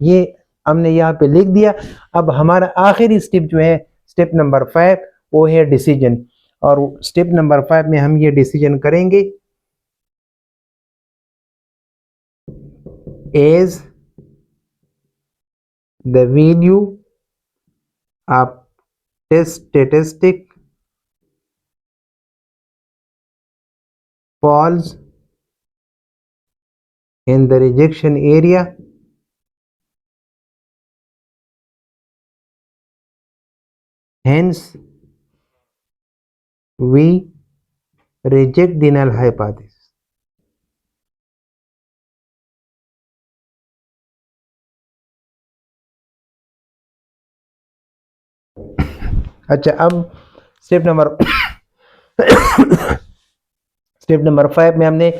A: ये हमने यहाँ पे लिख दिया। अब हमारा आखिरी स्टेप जो है स्टेप नंबर 5 वो है डिसीजन, और स्टेप नंबर 5 में हम ये डिसीजन करेंगे as the value of test statistic falls in the rejection area, hence we reject the null hypothesis। अच्छा, अब स्टेप नंबर 5 में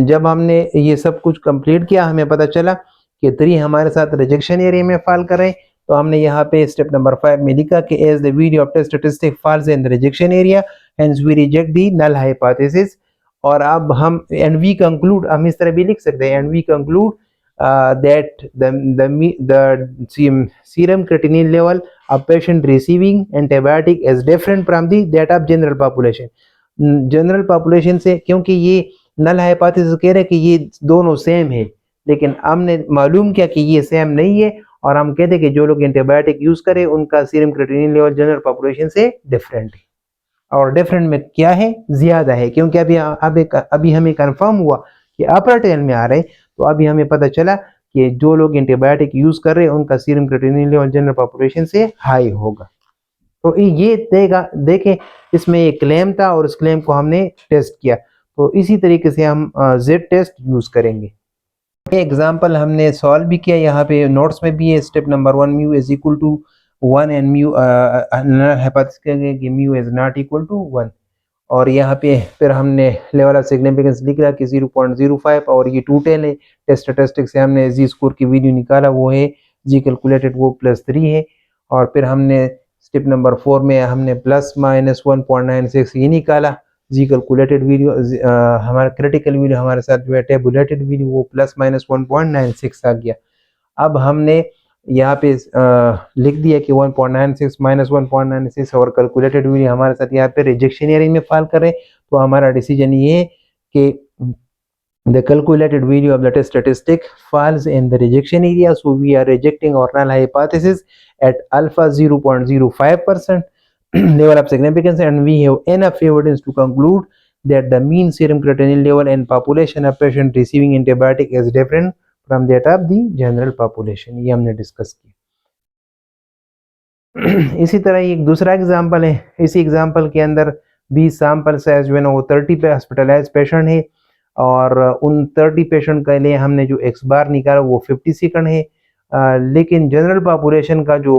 A: जब हमने ये सब कुछ कंप्लीट किया, हमें पता चला कि 3 हमारे साथ रिजेक्शन एरिया में फॉल कर रहे हैं, तो हमने यहाँ पे स्टेप नंबर 5 में लिखा कि as the value of test statistic falls in the rejection area hence we reject the null hypothesis. और अब हम एंड वी कंक्लूड, हम इस तरह भी लिख सकते हैं, and we conclude that the serum creatinine level of patient receiving antibiotic is different from the that of general population। General population से, क्योंकि ये नल हाइपोथेसिस कह रहे हैं कि ये दोनों सेम है, लेकिन हमने मालूम किया कि ये सेम नहीं है और हम कहते हैं कि जो लोग एंटीबायोटिक यूज करें उनका serum creatinine level general population से डिफरेंट है। और डिफरेंट में क्या है, ज्यादा है, क्योंकि अभी हमें कंफर्म हुआ कि अपर टेल में आ रहे, तो अभी हमें पता चला कि जो लोग एंटीबायोटिक यूज कर रहे हैं उनका serum creatinine level general population से हाई होगा। तो ये देखें इसमें एक क्लेम था और इस क्लेम को हमने टेस्ट किया, तो इसी तरीके से हम जेड टेस्ट यूज करेंगे। एग्जाम्पल हमने सॉल्व भी किया, यहाँ पे नोट्स में भी है। Step number 1 mu is equal to 1 and mu hypothesis कि mu is not equal to 1, और यहाँ पे फिर हमने लेवल ऑफ सिग्निफिकेंस लिख रहा कि 0.05 और ये 2 टेल है। टेस्ट स्टैटिस्टिक से हमने जी स्कोर की वैल्यू निकाला, वो है जी कैलकुलेटेड वो +3 है। और फिर हमने स्टेप नंबर 4 में हमने प्लस माइनस 1.96 ये निकाला। जी कैलकुलेटेड वैल्यू हमारा क्रिटिकल वैल्यू हमारे साथ जो है टेबुलेटेड वैल्यू वो प्लस माइनस 1.96 आ गया। अब हमने यहाँ पे लिख दिया कि 1.96 माइनस 1.96 और कैलकुलेटेड वैल्यू हमारे साथ यहाँ पे रिजेक्शन एरिया में फॉल कर रहे हैं, तो हमारा डिसीजन ये है कि the calculated value of the test statistic falls in the rejection area, so we are rejecting our null hypothesis at alpha 0.05% level of significance, and we have enough evidence to conclude that the mean serum creatinine level in population of patient receiving antibiotic is different from that of the general population। ये हमने discuss किया। इसी तरह एक दूसरा example है, इसी example के अंदर 20 सैंपल साइज जो है ना वो 30 पे हॉस्पिटलाइज पेशेंट है और उन 30 पेशेंट के लिए हमने जो एक्स बार निकाला वो 50 सेकंड है। लेकिन जनरल पॉपुलेशन का जो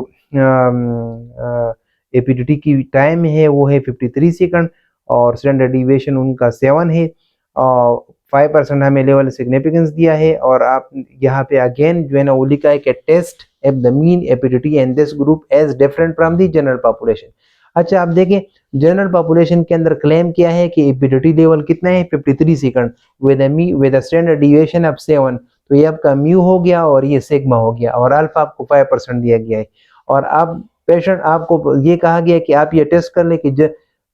A: एपीडीटी की टाइम है वो है 53 सेकंड और स्टैंडर्ड डिविएशन उनका 7 है और 5% हमें लेवल सिग्निफिकेंस दिया है। और आप यहाँ पे अगेन जो है ना वो लिखा है कि test at the mean APDT and this group as different from the general population. अच्छा आप देखें जनरल पॉपुलेशन के अंदर क्लेम किया है कि एपीडीटी लेवल कितना है 53 second with standard deviation of 7, तो ये आपका म्यू हो गया और ये सिग्मा हो गया और अल्फा आपको 5% दिया गया है। और अब पेशेंट आपको ये कहा गया कि आप ये टेस्ट कर ले कि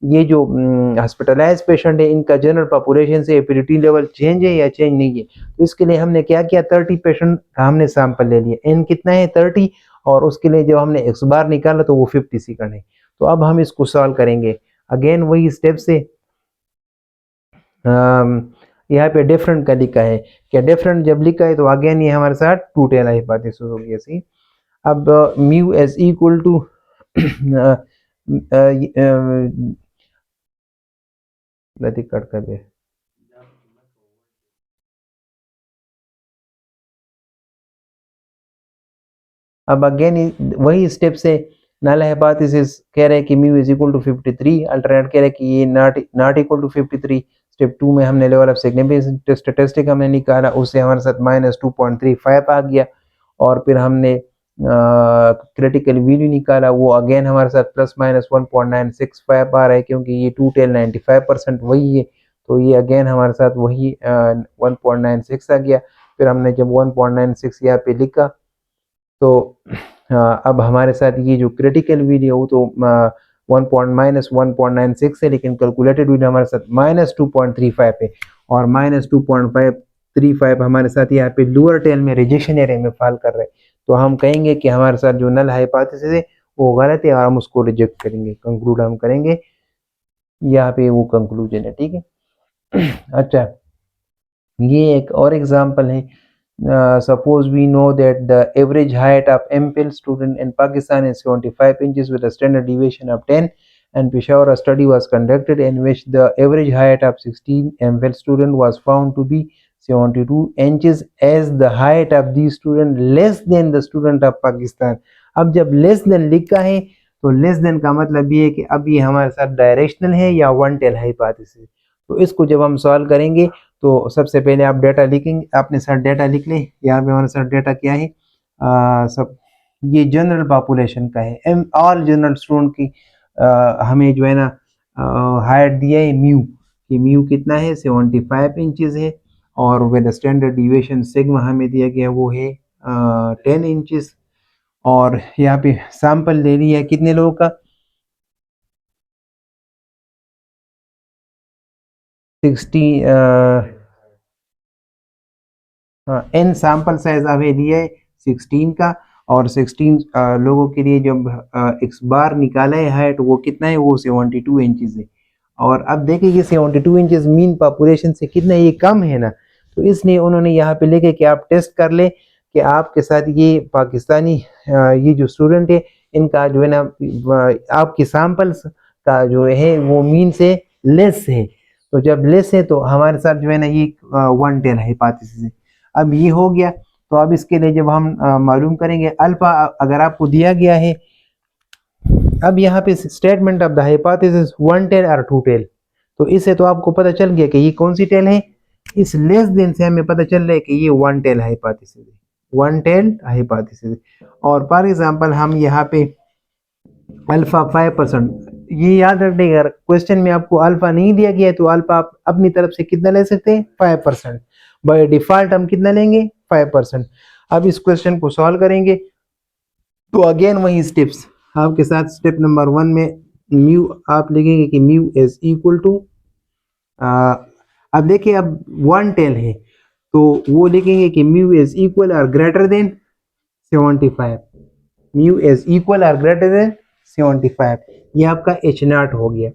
A: ये जो हॉस्पिटलाइज पेशेंट है इनका जनरल पॉपुलेशन से एपीडीटी लेवल चेंज है या चेंज नहीं है। तो इसके लिए हमने क्या किया 30 पेशेंट का हमने सैंपल ले लिया, एन कितना है 30 और उसके लिए जब हमने एक्स बार निकाला तो वो 50 सेकंड है। तो अब हम इसको सॉल्व करेंगे अगेन वही स्टेप से। यहाँ पे डिफरेंट का लिखा है, क्या डिफरेंट जब लिखा है तो अगेन ये हमारे साथ टू टेल हाइपोथेसिस हो गई ऐसी। अब mu as equal to cut कर दे। अब अगेन वही स्टेप से नल हाइपोथेसिस कह रहे हैं कि mu is equal to 53, alternate कह रहे हैं कि ये नॉट इक्वल टू 53। स्टेप 2 में हमने लेवल ऑफ सिग्निफिकेंस स्टैटिस्टिक हमने निकाला, उससे हमारे साथ -2.35 आ गया और फिर हमने क्रिटिकल वैल्यू निकाला, वो अगेन हमारे साथ ±1.965 आ रहा है क्योंकि ये टू टेल 95% वही है। तो ये अगेन हमारे साथ वही 1.96 आ गया। फिर हमने जब 1.96 यहाँ पे लिखा तो अब हमारे साथ ये जो क्रिटिकल वैल्यू वो तो -1.96 है, लेकिन कैलकुलेटेड वैल्यू हमारे साथ -2.35 है और -2.535 हमारे साथ यहाँ पे लोअर टेल में रिजेक्शन एरिया में फॉल कर रहे हैं। तो हम कहेंगे कि हमारे साथ जो नल हाइपोथेसिस है वो गलत है और हम उसको रिजेक्ट करेंगे, कंक्लूड हम करेंगे, यहाँ पे वो कंक्लूजन है। ठीक है। अच्छा ये एक और एग्जांपल है। Suppose we know that the average height of MPhil student in Pakistan is 75 inches with a standard deviation of 10, and Peshawar a study was conducted in which the average height of 16 MPhil student was found to be 72 inches as the height of the student less than the student of Pakistan। अब जब less than लिखा है तो less than का मतलब ये है कि अब ये हमारे साथ डायरेक्शनल है या वन टेल हाइपोथेसिस। तो इसको जब हम सॉल्व करेंगे तो सबसे पहले आप डेटा लिखेंगे, आपने सर डेटा लिख लें। यहाँ पे हमारा सर डेटा क्या है, सब ये जनरल पॉपुलेशन का है, ऑल जनरल स्टूडेंट की हमें जो है ना हाइट दिया है म्यू, कि म्यू कितना है 75 इंचेस है और विद स्टैंडर्ड डिविएशन सिग्मा हमें दिया गया वो है 10 इंचेस। और यहाँ पे सैंपल ले लिया है कितने लोगों का 60 एन सैंपल साइज हमें दिया है 16 का और 16 लोगों के लिए जब एक्स बार निकाला है हाइट वो कितना है वो 72 इंचेस है। और अब देखिए ये 72 इंचेस मीन पॉपुलेशन से कितना ये कम है ना, तो इसलिए उन्होंने यहाँ पे लिखे कि आप टेस्ट कर ले कि आपके साथ ये पाकिस्तानी ये जो स्टूडेंट है इनका जो है ना आपके सैंपल्स का जो है वो मीन से लेस है। तो जब लेस है तो हमारे साथ जो है ना ये वन टेल हाइपोथेसिस है। अब ये हो गया तो अब इसके लिए जब हम मालूम करेंगे अल्फा अगर आपको दिया गया है, अब यहाँ पे statement of the hypothesis one tail और टू टेल, तो इससे तो आपको पता चल गया कि ये कौन सी टेल है। इस लेस देन से हमें पता चल रहा है कि ये वन टेल हाइपोथेसिस है, वन टेल हाइपोथेसिस। और फॉर एग्जांपल हम यहाँ पे अल्फा 5%, ये याद रखिएगा क्वेश्चन में आपको अल्फा नहीं दिया गया है तो अल्फा आप अपनी तरफ से कितना ले सकते हैं 5%, बाय डिफॉल्ट हम कितना लेंगे 5%। अब इस क्वेश्चन को सॉल्व करेंगे तो अगेन वही स्टेप्स आपके साथ। स्टेप नंबर 1 में म्यू आप लिखेंगे कि म्यू इज इक्वल टू, अब देखिए अब वन टेल है तो वो लिखेंगे कि म्यू इज इक्वल और greater than 75, mu is equal और ग्रेटर देन 75, ये आपका H0 हो गया।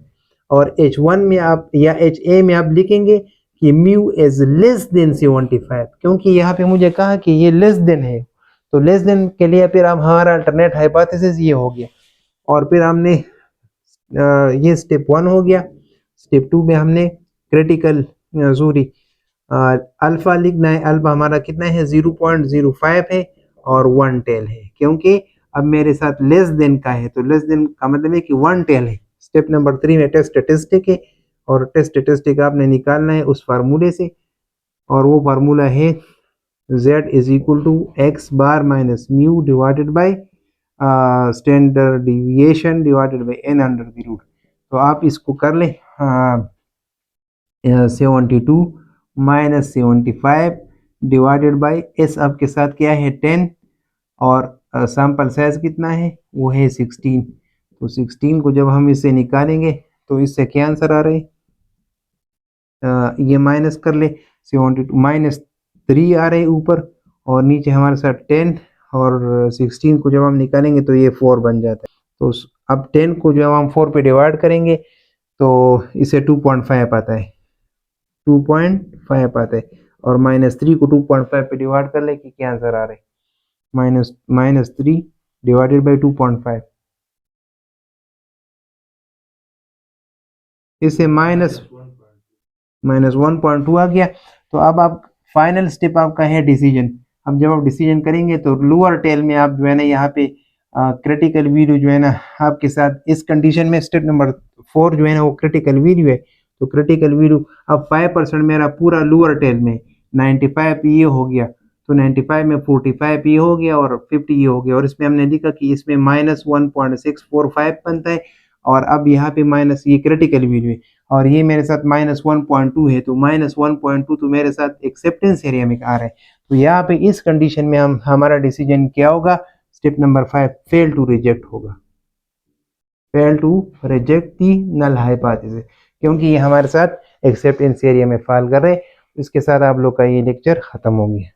A: और H1 में आप या HA में आप लिखेंगे कि म्यू इज लेस देन 75, क्योंकि यहाँ पे मुझे कहा कि ये लेस देन है तो लेस देन के लिए फिर हम हमारा अल्टरनेट हाइपोथेसिस ये हो गया। और फिर हमने ये स्टेप 1 हो गया। स्टेप 2 में हमने क्रिटिकल सॉरी अल्फा लिखना है, अल्फा हमारा कितना है 0.05 है और वन टेल है, क्योंकि अब मेरे साथ लेस देन का है, तो लेस देन का मतलब है कि 1 टेल है। स्टेप नंबर 3 में टेस्ट स्टैटिस्टिक है और टेस्ट स्टैटिस्टिक आपने निकालना है उस फार्मूले से, और वो फार्मूला है z is equal to X bar minus mu divided by standard deviation divided by n under the root. तो आप इसको कर लें, 72 माइनस 75 डिवाइडेड बाई s आपके साथ क्या है 10, और सैंपल साइज कितना है वो है 16। तो 16 को जब हम इसे निकालेंगे तो इससे क्या आंसर आ रहे हैं, ये माइनस कर ले, 72 माइनस 3 आ रहे ऊपर, और नीचे हमारे साथ 10, और 16 को जब हम निकालेंगे तो ये 4 बन जाता है। तो अब 10 को जब हम 4 पे डिवाइड करेंगे तो इसे 2.5 आता है, 2.5 आता है, और माइनस 3 को 2.5 पे डिवाइड कर ले कि क्या आंसर आ रहे हैं, माइनस 3 डिवाइडेड बाई 2.5, इससे माइनस 1.2 आ गया। तो अब आप फाइनल स्टेप आपका है डिसीजन। अब जब आप डिसीजन करेंगे तो लोअर टेल में आप जो है ना यहाँ पे क्रिटिकल वैल्यू जो है ना आपके साथ इस कंडीशन में स्टेप नंबर 4 जो है ना वो क्रिटिकल वैल्यू है। तो क्रिटिकल वैल्यू अब 5% मेरा पूरा लोअर टेल में 95 ये हो गया, तो 95 में 45 ये हो गया और 50 ये हो गया, और इसमें हमने लिखा कि इसमें माइनस 1.645 बनता है, और अब यहाँ पे माइनस ये क्रिटिकल वैल्यू है, और ये मेरे साथ माइनस 1.2 है, तो माइनस 1.2 तो मेरे साथ एक्सेप्टेंस एरिया में आ रहा है। तो यहाँ पे इस कंडीशन में हम हमारा डिसीजन क्या होगा, step number 5 fail to reject होगा, fail to reject the null hypothesis, क्योंकि ये हमारे साथ एक्सेप्टेंस एरिया में फॉल कर रहे हैं। इसके साथ आप लोग का ये लेक्चर खत्म हो गया।